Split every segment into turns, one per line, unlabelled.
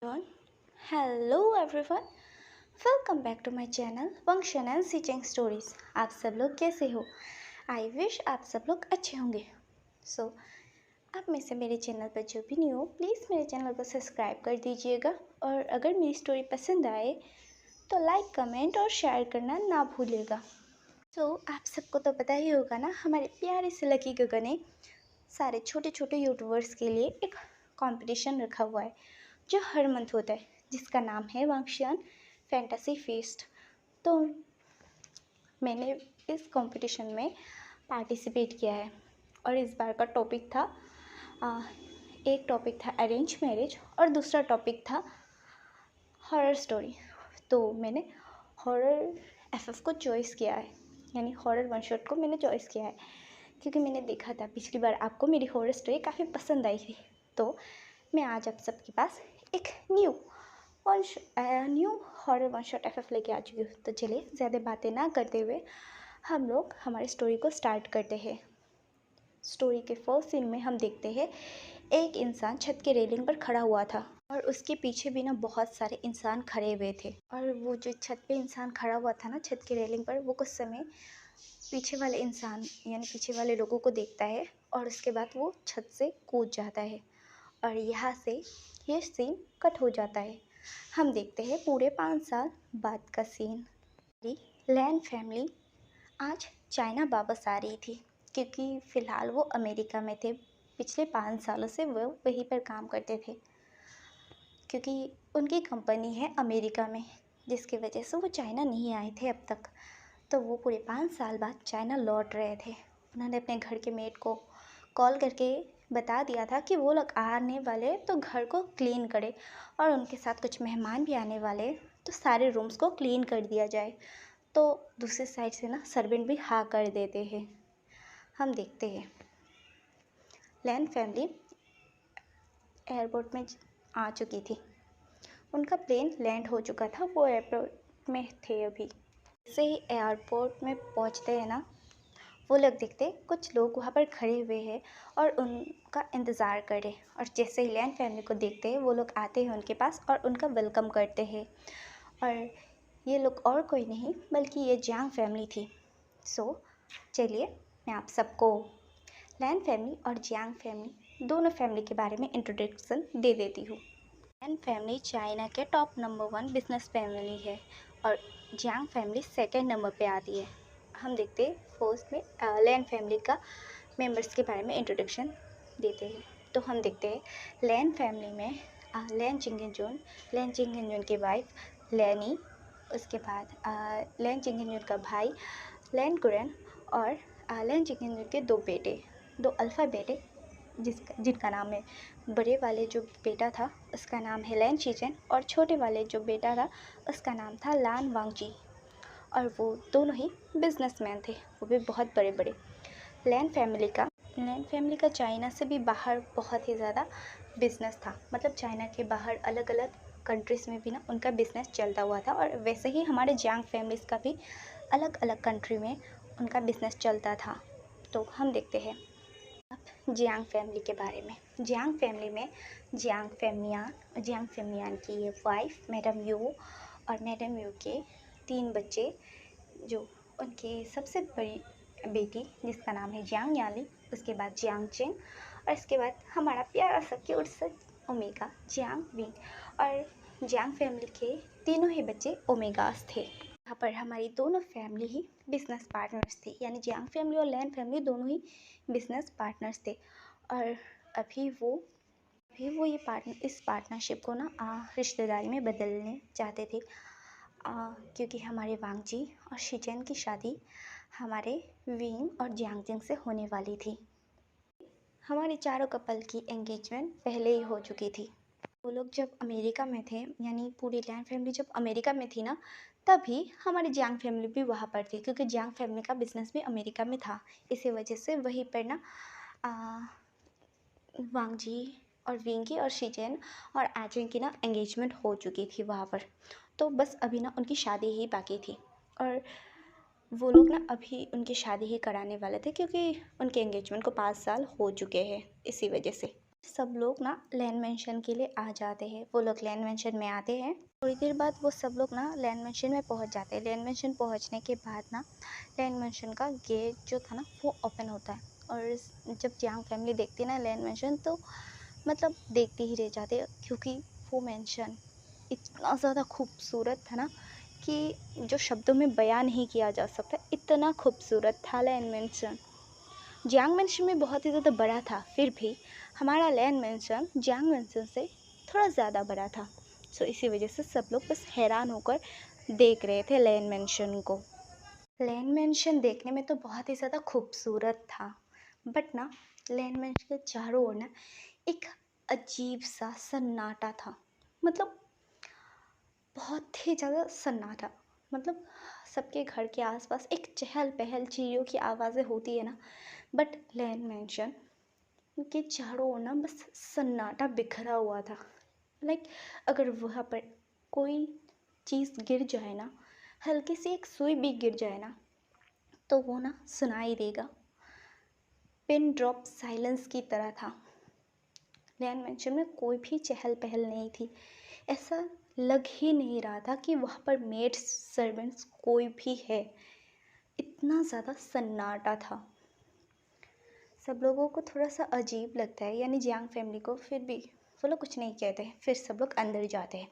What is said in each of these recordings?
everyone. Hello everyone. Welcome back to my channel Function and Teaching Stories. आप सब लोग कैसे हो? आई विश आप सब लोग अच्छे होंगे. सो आप में से मेरे चैनल पर जो भी न्यू हो प्लीज़ मेरे चैनल को सब्सक्राइब कर दीजिएगा और अगर मेरी स्टोरी पसंद आए तो लाइक कमेंट और शेयर करना ना भूलिएगा. आप सबको तो पता ही होगा ना, हमारे प्यारे से लकी गगन ने सारे छोटे छोटे यूट्यूबर्स के लिए एक कंपटीशन रखा हुआ है जो हर मंथ होता है, जिसका नाम है वांगशियान फैंटेसी फीस्ट. तो मैंने इस कंपटीशन में पार्टिसिपेट किया है और इस बार का टॉपिक था एक टॉपिक था अरेंज मैरिज और दूसरा टॉपिक था हॉरर स्टोरी. तो मैंने हॉरर एफएफ को चॉइस किया है, यानी हॉरर वन शॉट को मैंने चॉइस किया है क्योंकि मैंने देखा था पिछली बार आपको मेरी हॉरर स्टोरी काफ़ी पसंद आई थी. तो मैं आज आप सबके पास एक new horror one shot FF लेके आ चुकी हूँ. तो चलिए ज़्यादा बातें ना करते हुए हम लोग हमारी स्टोरी को स्टार्ट करते हैं. स्टोरी के फर्स्ट सीन में हम देखते हैं एक इंसान छत के रेलिंग पर खड़ा हुआ था और उसके पीछे भी ना बहुत सारे इंसान खड़े हुए थे. और वो जो छत पे इंसान खड़ा हुआ था ना छत के रेलिंग पर, वो कुछ समय पीछे वाले इंसान यानी पीछे वाले लोगों को देखता है और उसके बाद वो छत से कूद जाता है. और यहाँ से ये सीन कट हो जाता है. हम देखते हैं पूरे 5 साल बाद का सीन. लैन फैमिली आज चाइना वापस आ रही थी क्योंकि फ़िलहाल वो अमेरिका में थे. पिछले 5 सालों से वो वहीं पर काम करते थे क्योंकि उनकी कंपनी है अमेरिका में, जिसकी वजह से वो चाइना नहीं आए थे अब तक. तो वो पूरे 5 साल बाद चाइना लौट रहे थे. उन्होंने अपने घर के मेड को कॉल करके बता दिया था कि वो लोग आने वाले तो घर को क्लीन करें और उनके साथ कुछ मेहमान भी आने वाले तो सारे रूम्स को क्लीन कर दिया जाए. तो दूसरी साइड से ना सर्वेंट भी हाँ कर देते हैं. हम देखते हैं लैन फैमिली एयरपोर्ट में आ चुकी थी. उनका प्लेन लैंड हो चुका था. वो एयरपोर्ट में थे अभी. जैसे ही एयरपोर्ट में पहुंचते हैं ना, वो लोग देखते कुछ लोग वहाँ पर खड़े हुए हैं और उनका इंतज़ार कर रहे. और जैसे ही लैन फैमिली को देखते हैं वो लोग आते हैं उनके पास और उनका वेलकम करते हैं. और ये लोग और कोई नहीं बल्कि ये जियांग फैमिली थी. चलिए मैं आप सबको लैन फैमिली और जियांग फैमिली दोनों फैमिली के बारे में इंट्रोडक्शन दे देती हूँ. लैन फैमिली चाइना के टॉप नंबर 1 बिजनेस फैमिली है और जियांग फैमिली सेकंड नंबर पे आती है. हम देखते हैं फर्स्ट में लैन फैमिली का मेंबर्स के बारे में इंट्रोडक्शन देते हैं. तो हम देखते हैं लैन फैमिली में लैन चिंगेंजून की वाइफ लैनी, उसके बाद लैन चिंगेंजून का भाई लैन कुरन और लैन चिंगेंजून के 2 बेटे, 2 अल्फ़ा बेटे जिनका नाम है, बड़े वाले जो बेटा था उसका नाम है लैन शीचन और छोटे वाले जो बेटा था उसका नाम था लान वांगजी. और वो दोनों ही बिजनेसमैन थे, वो भी बहुत बड़े बड़े. लैन फैमिली का चाइना से भी बाहर बहुत ही ज़्यादा बिजनेस था. मतलब चाइना के बाहर अलग अलग कंट्रीज़ में भी ना उनका बिजनेस चलता हुआ था. और वैसे ही हमारे जियांग फैमिलीज़ का भी अलग अलग कंट्री में उनका बिजनेस चलता था. तो हम देखते हैं जियांग फैमिली के बारे में. जियांग फैमिली में जियांग फेमियान की ये वाइफ मैडम यू और मैडम यू के 3 बच्चे, जो उनके सबसे बड़ी बेटी जिसका नाम है जियांग याली, उसके बाद जियांग चेंग और इसके बाद हमारा प्यारा सा क्यूट सा ओमेगा जियांग विंग. और जियांग फैमिली के तीनों ही बच्चे ओमेगास थे. यहाँ पर हमारी दोनों फैमिली ही बिजनेस पार्टनर्स थी, यानी जियांग फैमिली और लैन फैमिली दोनों ही बिजनेस पार्टनर्स थे. और अभी वो इस पार्टनरशिप को ना रिश्तेदारी में बदलने चाहते थे क्योंकि हमारे वांगजी और शीचेन की शादी हमारे विंग और जियांगजिंग से होने वाली थी. हमारे चारों कपल की एंगेजमेंट पहले ही हो चुकी थी. वो लोग जब अमेरिका में थे, यानी पूरी लैन फैमिली जब अमेरिका में थी ना, तभी हमारी जियांग फैमिली भी वहाँ पर थी क्योंकि जियांग फैमिली का बिजनेस भी अमेरिका में था. इसी वजह से वहीं पर ना वांगजी और विंगी और शीचेन और आजिंग की ना एंगेजमेंट हो चुकी थी वहाँ पर. तो बस अभी ना उनकी शादी ही बाकी थी और वो लोग ना अभी उनकी शादी ही कराने वाले थे क्योंकि उनके एंगेजमेंट को 5 साल हो चुके हैं. इसी वजह से सब लोग ना लैंड मेंशन के लिए आ जाते हैं। वो लोग लैंड मेंशन में आते हैं। थोड़ी देर बाद वो सब लोग ना लैंड मेंशन में पहुंच जाते हैं। लैंड मेंशन पहुंचने के बाद ना लैंड मेंशन का गेट जो था ना वो ओपन होता है। और जब जियांग फैमिली देखती है ना लैंड मेंशन, तो मतलब देखते ही रह जाते हैं, क्योंकि वो मेंशन इतना ज़्यादा खूबसूरत था ना कि जो शब्दों में बयान नहीं किया जा सकता। इतना खूबसूरत था लैंड मेंशन। जियांग मेंशन में बहुत ही ज़्यादा बड़ा था, फिर भी हमारा लैंड मेंशन जियांग मेंशन से थोड़ा ज़्यादा बड़ा था। सो इसी वजह से सब लोग बस हैरान होकर देख रहे थे लैंड मेंशन को। लैंड मेंशन देखने में तो बहुत ही ज़्यादा खूबसूरत था, बट ना लैंड मेंशन के चारों ओर ना एक अजीब सा सन्नाटा था। मतलब बहुत ही ज़्यादा सन्नाटा। मतलब सबके घर के आसपास एक चहल पहल, चिड़ियों की आवाज़ें होती है ना, बट लैंड मेंशन के चारों ओर ना बस सन्नाटा बिखरा हुआ था। लाइक अगर वहाँ पर कोई चीज़ गिर जाए ना, हल्की सी एक सुई भी गिर जाए ना, तो वो ना सुनाई देगा। पिन ड्रॉप साइलेंस की तरह था। लैंड मेंशन में कोई भी चहल पहल नहीं थी। ऐसा लग ही नहीं रहा था कि वहाँ पर मेड सर्वेंट्स कोई भी है। इतना ज़्यादा सन्नाटा था। सब लोगों को थोड़ा सा अजीब लगता है, यानी जियांग फैमिली को, फिर भी वो लोग कुछ नहीं कहते हैं। फिर सब लोग अंदर जाते हैं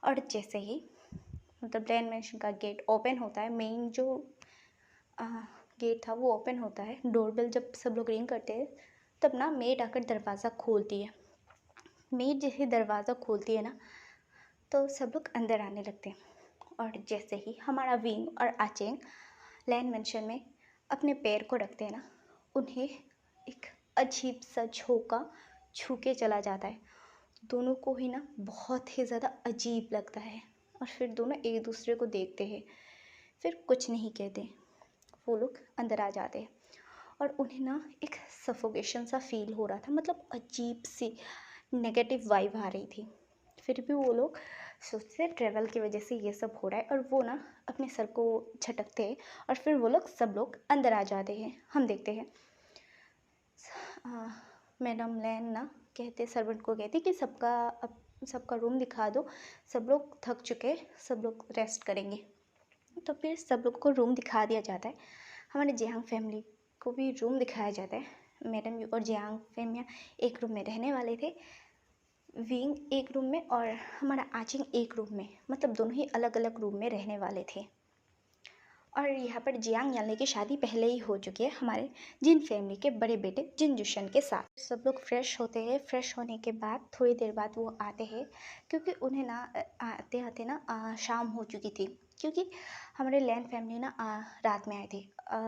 और जैसे ही मतलब लैंड मेंशन का गेट ओपन होता है, मेन जो गेट था वो ओपन होता है। डोरबेल जब सब लोग रिंग करते हैं, तब ना मेड आकर दरवाज़ा खोलती है। मेड जैसे दरवाज़ा खोलती है ना, तो सब लोग अंदर आने लगते हैं। और जैसे ही हमारा विंग और आचेंग लैंड मेंशन में अपने पैर को रखते हैं ना, उन्हें एक अजीब सा झोंका छू के चला जाता है। दोनों को ही ना बहुत ही ज़्यादा अजीब लगता है। और फिर दोनों एक दूसरे को देखते हैं, फिर कुछ नहीं कहते। वो लोग अंदर आ जाते हैं और उन्हें ना एक सफोकेशन सा फील हो रहा था। मतलब अजीब सी नेगेटिव वाइब आ रही थी। फिर भी वो लोग सोचते ट्रैवल की वजह से ये सब हो रहा है, और वो ना अपने सर को झटकते हैं और फिर वो लोग सब लोग अंदर आ जाते हैं। हम देखते हैं मैडम लैन ना कहते, सर्वेंट को कहती कि सबका रूम दिखा दो, सब लोग थक चुके, सब लोग रेस्ट करेंगे। तो फिर सब लोग को रूम दिखा दिया जाता है। हमारे जियांग फैमिली को भी रूम दिखाया जाता है। मैडम और जियांग फैमिली एक रूम में रहने वाले थे, विंग एक रूम में और हमारा आचिंग एक रूम में। मतलब दोनों ही अलग अलग रूम में रहने वाले थे। और यहाँ पर जियांग याले की शादी पहले ही हो चुकी है हमारे जिन फैमिली के बड़े बेटे जिन जुशन के साथ। सब लोग फ्रेश होते हैं। फ्रेश होने के बाद थोड़ी देर बाद वो आते हैं, क्योंकि उन्हें ना आते आते ना शाम हो चुकी थी। क्योंकि हमारे लैंड फैमिली ना रात में आए थे,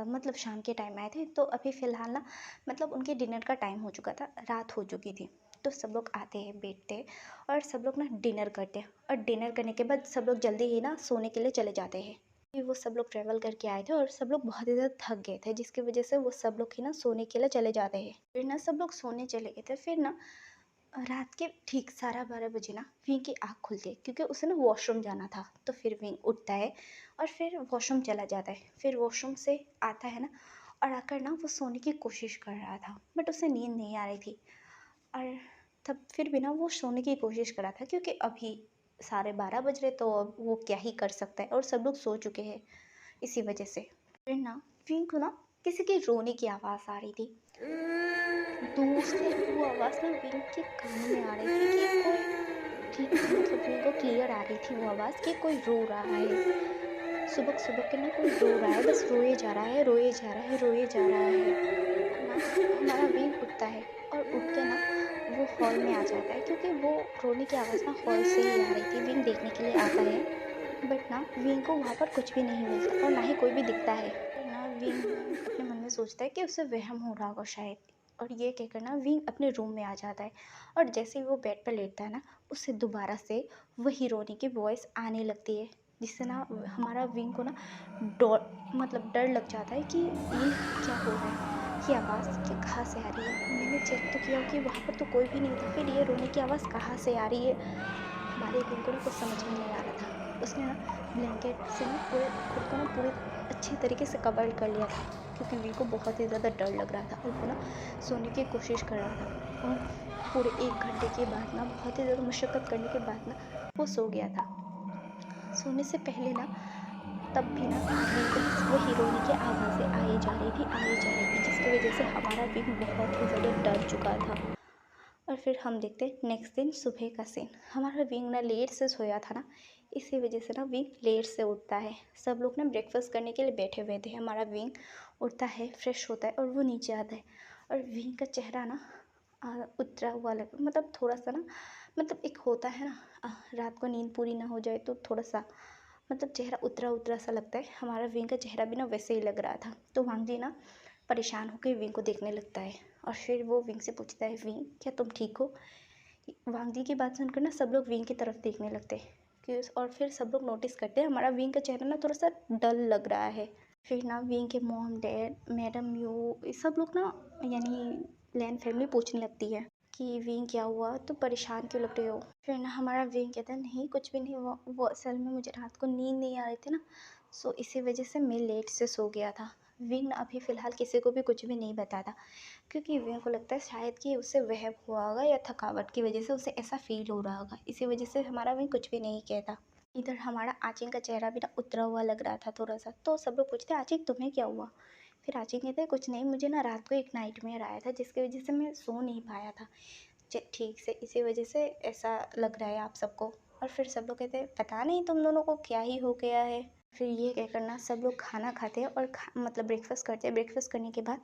मतलब शाम के टाइम आए थे। तो अभी फ़िलहाल ना मतलब उनके डिनर का टाइम हो चुका था, रात हो चुकी थी। तो सब लोग आते हैं, बैठते हैं और सब लोग ना डिनर करते हैं। और डिनर करने के बाद सब लोग जल्दी ही ना सोने के लिए चले जाते हैं। वो सब लोग ट्रैवल करके आए थे और सब लोग बहुत ही ज़्यादा थक गए थे, जिसकी वजह से वो सब लोग ही ना सोने के लिए चले जाते हैं। फिर ना सब लोग सोने चले गए थे। फिर ना रात के ठीक 12:30 ना विंग की आँख खुलती है, क्योंकि उसे ना वॉशरूम जाना था। तो फिर विंग उठता है और फिर वॉशरूम चला जाता है। फिर वॉशरूम से आता है ना, और आकर ना वो सोने की कोशिश कर रहा था, बट उसे नींद नहीं आ रही थी। और तब फिर भी ना वो सोने की कोशिश कर रहा था, क्योंकि अभी 12:30 बज रहे, तो अब वो क्या ही कर सकता है और सब लोग सो चुके हैं। इसी वजह से फिर ना विंग को ना किसी की रोने की आवाज़ आ रही थी। दूर से वो आवाज़ ना विंग के कानों में आ रही थी कि कोई ठीक, मतलब विंग को क्लियर आ रही थी वो आवाज़ कि कोई रो रहा है। सुबह सुबह के ना कोई रो रहा है, बस रोए जा रहा है, रोए जा रहा है, रोए जा रहा है। ना हमारा विंग उठता है और उठ के ना वो हॉल में आ जाता है, क्योंकि वो रोने की आवाज़ ना हॉल से ही आ रही थी। विंग देखने के लिए आता है, बट ना विंग को वहाँ पर कुछ भी नहीं मिलता और ना ही कोई भी दिखता है। फिर ना विंग अपने मन में सोचता है कि उसे वहम हो रहा होगा शायद, और ये कहकर ना विंग अपने रूम में आ जाता है। और जैसे ही वो बेड पर लेटता है ना, उससे दोबारा से वही रोने की वॉइस आने लगती है, जिससे ना हमारा विंग को ना मतलब डर लग जाता है कि ये क्या हो रहा है, ये आवाज़ ये कहाँ से आ रही है। मैंने चेक तो किया कि वहाँ पर तो कोई भी नहीं था, फिर ये रोने की आवाज़ कहाँ से आ रही है। हमारे विंग को ना कुछ समझ में नहीं आ रहा था। उसने ना ब्लैंकेट से ना पूरे खुद को ना पूरे अच्छी तरीके से कवर कर लिया था, क्योंकि विंग को बहुत ही ज़्यादा डर लग रहा था और वो ना सोने की कोशिश कर रहा था। और पूरे 1 घंटे के बाद ना, बहुत ही ज़्यादा मशक्क़त करने के बाद ना वो सो गया था। सोने से पहले ना, तब भी ना आगे बस वही रोने की आवाज़ें आई जा रही थी, आई जा रही थी, जिसकी वजह से हमारा विंग बहुत ही ज़्यादा डर चुका था। और फिर हम देखते नेक्स्ट दिन सुबह का सीन। हमारा विंग ना लेट से सोया था ना, इसी वजह से ना विंग लेट से उठता है। सब लोग ना ब्रेकफास्ट करने के लिए बैठे हुए थे। हमारा विंग उठता है, फ्रेश होता है और वो नीचे आता है। और विंग का चेहरा ना उतरा हुआ लग, मतलब थोड़ा सा ना, मतलब एक होता है ना, रात को नींद पूरी ना हो जाए तो थोड़ा सा मतलब चेहरा उतरा उतरा सा लगता है। हमारा विंग का चेहरा भी ना वैसे ही लग रहा था। तो वांग जी ना परेशान होकर विंग को देखने लगता है। और फिर वो विंग से पूछता है, विंग क्या तुम ठीक हो? वांग जी की बात सुनकर ना सब लोग विंग की तरफ देखने लगते हैं कि और फिर सब लोग नोटिस करते हैं हमारा विंग का चेहरा ना थोड़ा सा डल लग रहा है। फिर ना विंग के मॉम डैड मैडम यू सब लोग ना, यानी लैन फैमिली पूछने लगती है कि विंग क्या हुआ, तो परेशान क्यों लग रहे हो? फिर ना हमारा विंग कहता है, नहीं कुछ भी नहीं हुआ, वो असल में मुझे रात को नींद नहीं आ रही थी ना, सो इसी वजह से मैं लेट से सो गया था। विंग ना अभी फ़िलहाल किसी को भी कुछ भी नहीं बताता, क्योंकि विंग को लगता है शायद कि उसे वहम हुआ होगा या थकावट की वजह से उसे ऐसा फ़ील हो रहा होगा। इसी वजह से हमारा विंग कुछ भी नहीं कहता। इधर हमारा आचिंग का चेहरा भी ना उतरा हुआ लग रहा था थोड़ा सा। तो सब लोग पूछते हैं, आचिंग तुम्हें क्या हुआ? फिर आचिंग कहते हैं, कुछ नहीं, मुझे ना रात को एक नाइटमेयर आया था जिसकी वजह से मैं सो नहीं पाया था ठीक से, इसी वजह से ऐसा लग रहा है आप सबको। और फिर सब लोग कहते हैं, पता नहीं तुम दोनों को क्या ही हो गया है। फिर ये कह कर ना सब लोग खाना खाते हैं और मतलब ब्रेकफास्ट करते हैं। ब्रेकफास्ट करने के बाद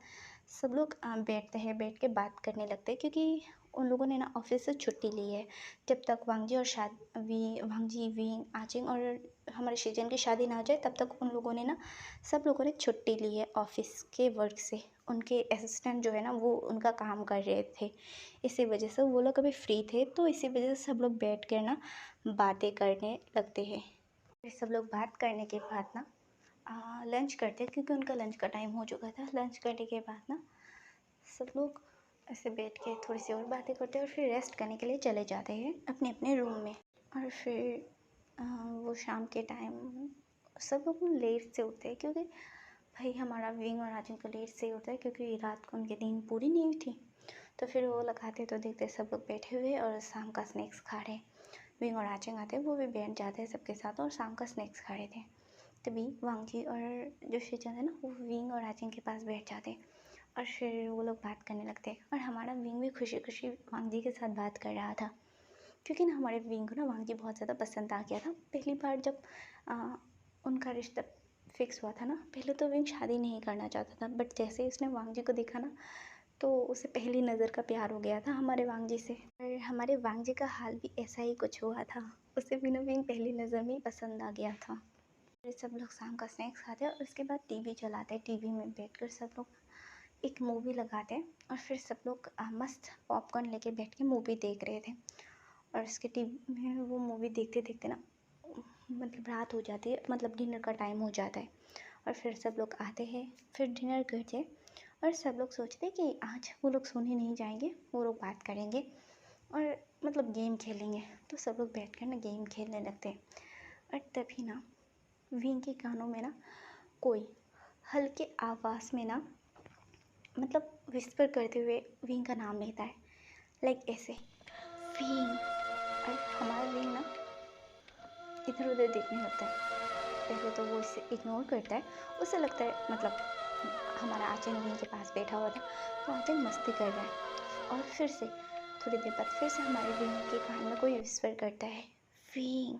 सब लोग बैठते हैं, बैठ के बात करने लगते हैं, क्योंकि उन लोगों ने ना ऑफिस से छुट्टी ली है। जब तक वांगजी और वांगजी विंग आचिंग और हमारे शीजन की शादी ना हो जाए तब तक उन लोगों ने ना, सब लोगों ने छुट्टी ली है ऑफिस के वर्क से। उनके असिस्टेंट जो है ना वो उनका काम कर रहे थे, इसी वजह से वो लोग अभी फ्री थे। तो इसी वजह से सब लोग बैठ कर ना बातें करने लगते हैं। फिर सब लोग बात करने के बाद ना लंच करते हैं, क्योंकि उनका लंच का टाइम हो चुका था। लंच करने के बाद ना सब लोग ऐसे बैठ के थोड़ी सी और बातें करते हैं और फिर रेस्ट करने के लिए चले जाते हैं अपने अपने रूम में। और फिर वो शाम के टाइम सब लोग लेट से उठते हैं, क्योंकि भाई हमारा विंग और आजिम का लेट से ही होता है, क्योंकि रात को उनकी नींद पूरी नहीं हुई थी। तो फिर वो लोग आते तो देखते सब लोग बैठे हुए और शाम का स्नैक्स खा रहे। विंग और आचिंग आते वो भी बैठ जाते हैं सबके साथ और शाम का स्नैक्स खा रहे थे। तभी वांगजी और जो शीजन है ना वो विंग और आचिंग के पास बैठ जाते और फिर वो लोग बात करने लगते। और हमारा विंग भी खुशी खुशी वांगजी के साथ बात कर रहा था, क्योंकि ना हमारे विंग को ना वांगजी बहुत ज़्यादा पसंद आ गया था। पहली बार जब उनका रिश्ता फिक्स हुआ था ना, पहले तो विंग शादी नहीं करना चाहता था, बट जैसे ही उसने वांगजी को देखा ना तो उसे पहली नज़र का प्यार हो गया था हमारे वांगजी से। और हमारे वांगजी का हाल भी ऐसा ही कुछ हुआ था, उसे भी ना विंग पहली नज़र में ही पसंद आ गया था। फिर सब लोग शाम का स्नैक्स खाते हैं और उसके बाद टीवी चलाते हैं। टीवी में बैठकर सब लोग एक मूवी लगाते हैं और फिर सब लोग मस्त पॉपकॉर्न लेके बैठ के मूवी देख रहे थे। और उसके टीवी में वो मूवी देखते देखते ना मतलब रात हो जाती है, मतलब डिनर का टाइम हो जाता है। और फिर सब लोग आते हैं, फिर डिनर करते हैं और सब लोग सोचते हैं कि आज वो लोग सोने नहीं जाएंगे, वो लोग बात करेंगे और मतलब गेम खेलेंगे। तो सब लोग बैठ कर ना गेम खेलने लगते हैं। और तभी ना विंग के कानों में ना कोई हल्के आवाज़ में ना मतलब विस्पर करते हुए विंग का नाम लेता है, लाइक ऐसे, विंग। और हमारा विंग ना इधर उधर देखने लगता है। पहले तो वो इसे इग्नोर करता है, उसे लगता है मतलब हमारा आचिंग विंग के पास बैठा हुआ था तो आचिंग मस्ती कर रहा है। और फिर से थोड़ी देर बाद फिर से हमारे विंग के कान में कोई विस्पर करता है, विंग।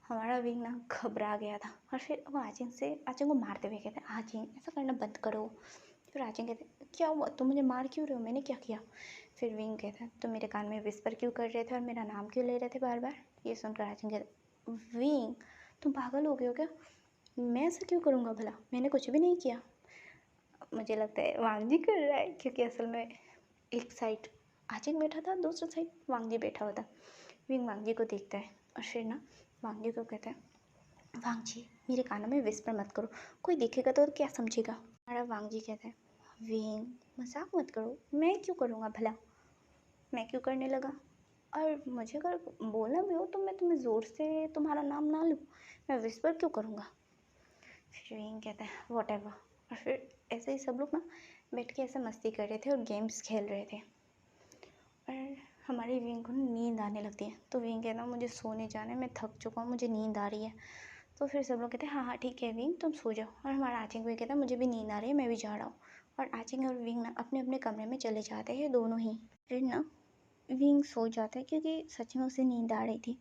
हमारा विंग ना घबरा गया था और फिर वो आचिंग को मारते हुए कहते हैं, आचिंग ऐसा करना बंद करो। फिर आचिंग कहते हैं, क्या हुआ, तुम मुझे मार क्यों रहे हो, मैंने क्या किया? फिर विंग कहता है, तुम मेरे कान में विस्पर क्यों कर रहे थे और मेरा नाम क्यों ले रहे थे बार बार? ये सुनकर आचिंग कहते, विंग तुम पागल हो गए हो क्या? मैं ऐसा क्यों करूँगा भला, मैंने कुछ भी नहीं किया। मुझे लगता है वांगजी कर रहा है, क्योंकि असल में एक साइड आचिंग बैठा था, दूसरी साइड वांगजी बैठा हुआ था। विंग वांगजी को देखता है और फिर ना वांगजी को कहता है, वांगजी मेरे कानों में विस्पर मत करो, कोई देखेगा तो क्या समझेगा? हमारा वांगजी कहता है, विंग मजाक मत करो, मैं क्यों करूँगा भला, मैं क्यों करने लगा? और मुझे अगर बोलना भी हो तो मैं तुम्हें ज़ोर से तुम्हारा नाम ना लूँ, मैं विस्पर क्यों करूँगा? फिर विंग कहता है, वॉट एवर। और फिर ऐसे ही सब लोग ना बैठ के ऐसे मस्ती कर रहे थे और गेम्स खेल रहे थे। और हमारी विंग को नींद आने लगती है, तो विंग कहता है मुझे सोने जाना है, मैं थक चुका हूँ, मुझे नींद आ रही है। तो फिर सब लोग कहते हैं हाँ हाँ ठीक है विंग तुम सो जाओ। और हमारा आचिंग भी कहता है मुझे भी नींद आ रही है, मैं भी जा रहा हूँ। और आचिंग और विंग ना अपने अपने कमरे में चले जाते हैं दोनों ही। फिर ना विंग सो जाता है क्योंकि सच में उसे नींद आ रही थी।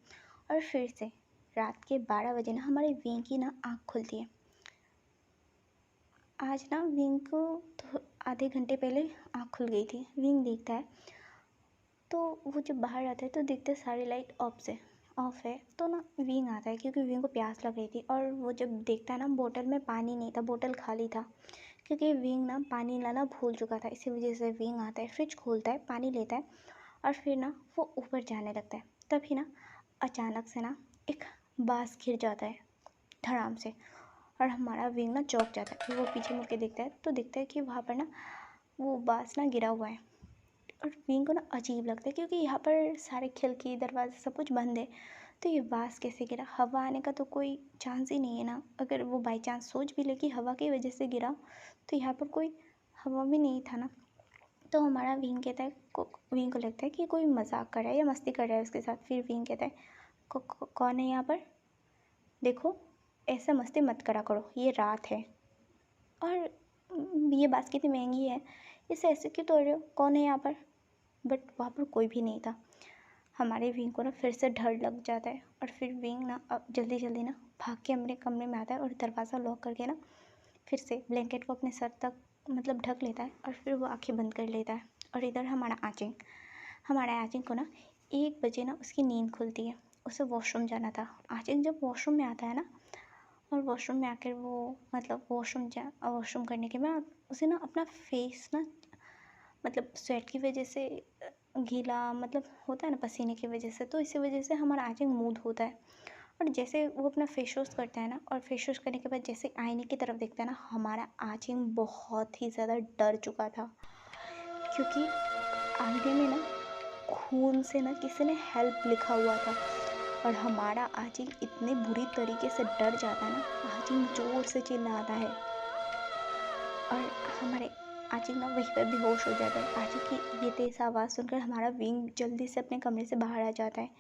और फिर से रात के 12 बजे ना हमारे विंग की ना आँख खुलती है। आज ना विंग को तो आधे घंटे पहले आँख खुल गई थी। विंग देखता है तो वो जब बाहर आता है तो देखते सारी लाइट ऑफ है। तो ना विंग आता है क्योंकि विंग को प्यास लग रही थी। और वो जब देखता है ना बोतल में पानी नहीं था, बोतल खाली था, क्योंकि विंग ना पानी लाना भूल चुका था। इसी वजह से विंग आता है, फ्रिज खोलता है, पानी लेता है और फिर ना वो ऊपर जाने लगता है। तभी ना अचानक से ना एक बांस गिर जाता है धड़ाम से। और हमारा विंग ना चौंक जाता है। फिर वो पीछे मुड़ के देखता है तो देखता है कि वहाँ पर ना वो बांस ना गिरा हुआ है। और विंग को ना अजीब लगता है क्योंकि यहाँ पर सारे खिड़की दरवाजे सब कुछ बंद है, तो ये बांस कैसे गिरा? हवा आने का तो कोई चांस ही नहीं है ना। अगर वो बाई चांस सोच भी ले कि हवा की वजह से गिरा, तो यहाँ पर कोई हवा भी नहीं था ना। तो हमारा विंग कहता है विंग को लगता है कि कोई मजाक कर रहा है या मस्ती कर रहा है उसके साथ। फिर विंग कहता है कौन है यहाँ पर? देखो ऐसा मस्ती मत करा करो, ये रात है और ये बांस कितनी महंगी है, इसे ऐसे क्यों तोड़ रहे हो? कौन है यहाँ पर? बट वहाँ पर कोई भी नहीं था। हमारे विंग को ना फिर से डर लग जाता है। और फिर विंग ना अब जल्दी जल्दी ना भाग के अपने कमरे में आता है और दरवाज़ा लॉक करके ना फिर से ब्लैंकेट को अपने सर तक मतलब ढक लेता है और फिर वो आंखें बंद कर लेता है। और इधर हमारा आचिंग को ना 1 बजे ना उसकी नींद खुलती है। उसे वॉशरूम जाना था। आचिंग जब वॉशरूम में आता है ना और वॉशरूम में आकर वो मतलब वॉशरूम करने के बाद उसे ना अपना फेस ना मतलब स्वेट की वजह से गीला मतलब होता है ना पसीने की वजह से, तो इसी वजह से हमारा आचिंग मूड होता है। और जैसे वो अपना फेस वॉश करता है ना और फेस वॉश करने के बाद जैसे आईने की तरफ देखता है ना, हमारा आचिंग बहुत ही ज़्यादा डर चुका था क्योंकि आईने में ना खून से ना किसी ने हेल्प लिखा हुआ था। और हमारा आचिंग इतने बुरी तरीके से डर जाता है ना, आचिंग जोर से चिल्लाता है और हमारे आचिंग ना वहीं पर बेहोश हो जाता है। आचिंग की ये तेज़ आवाज़ सुनकर हमारा विंग जल्दी से अपने कमरे से बाहर आ जाता है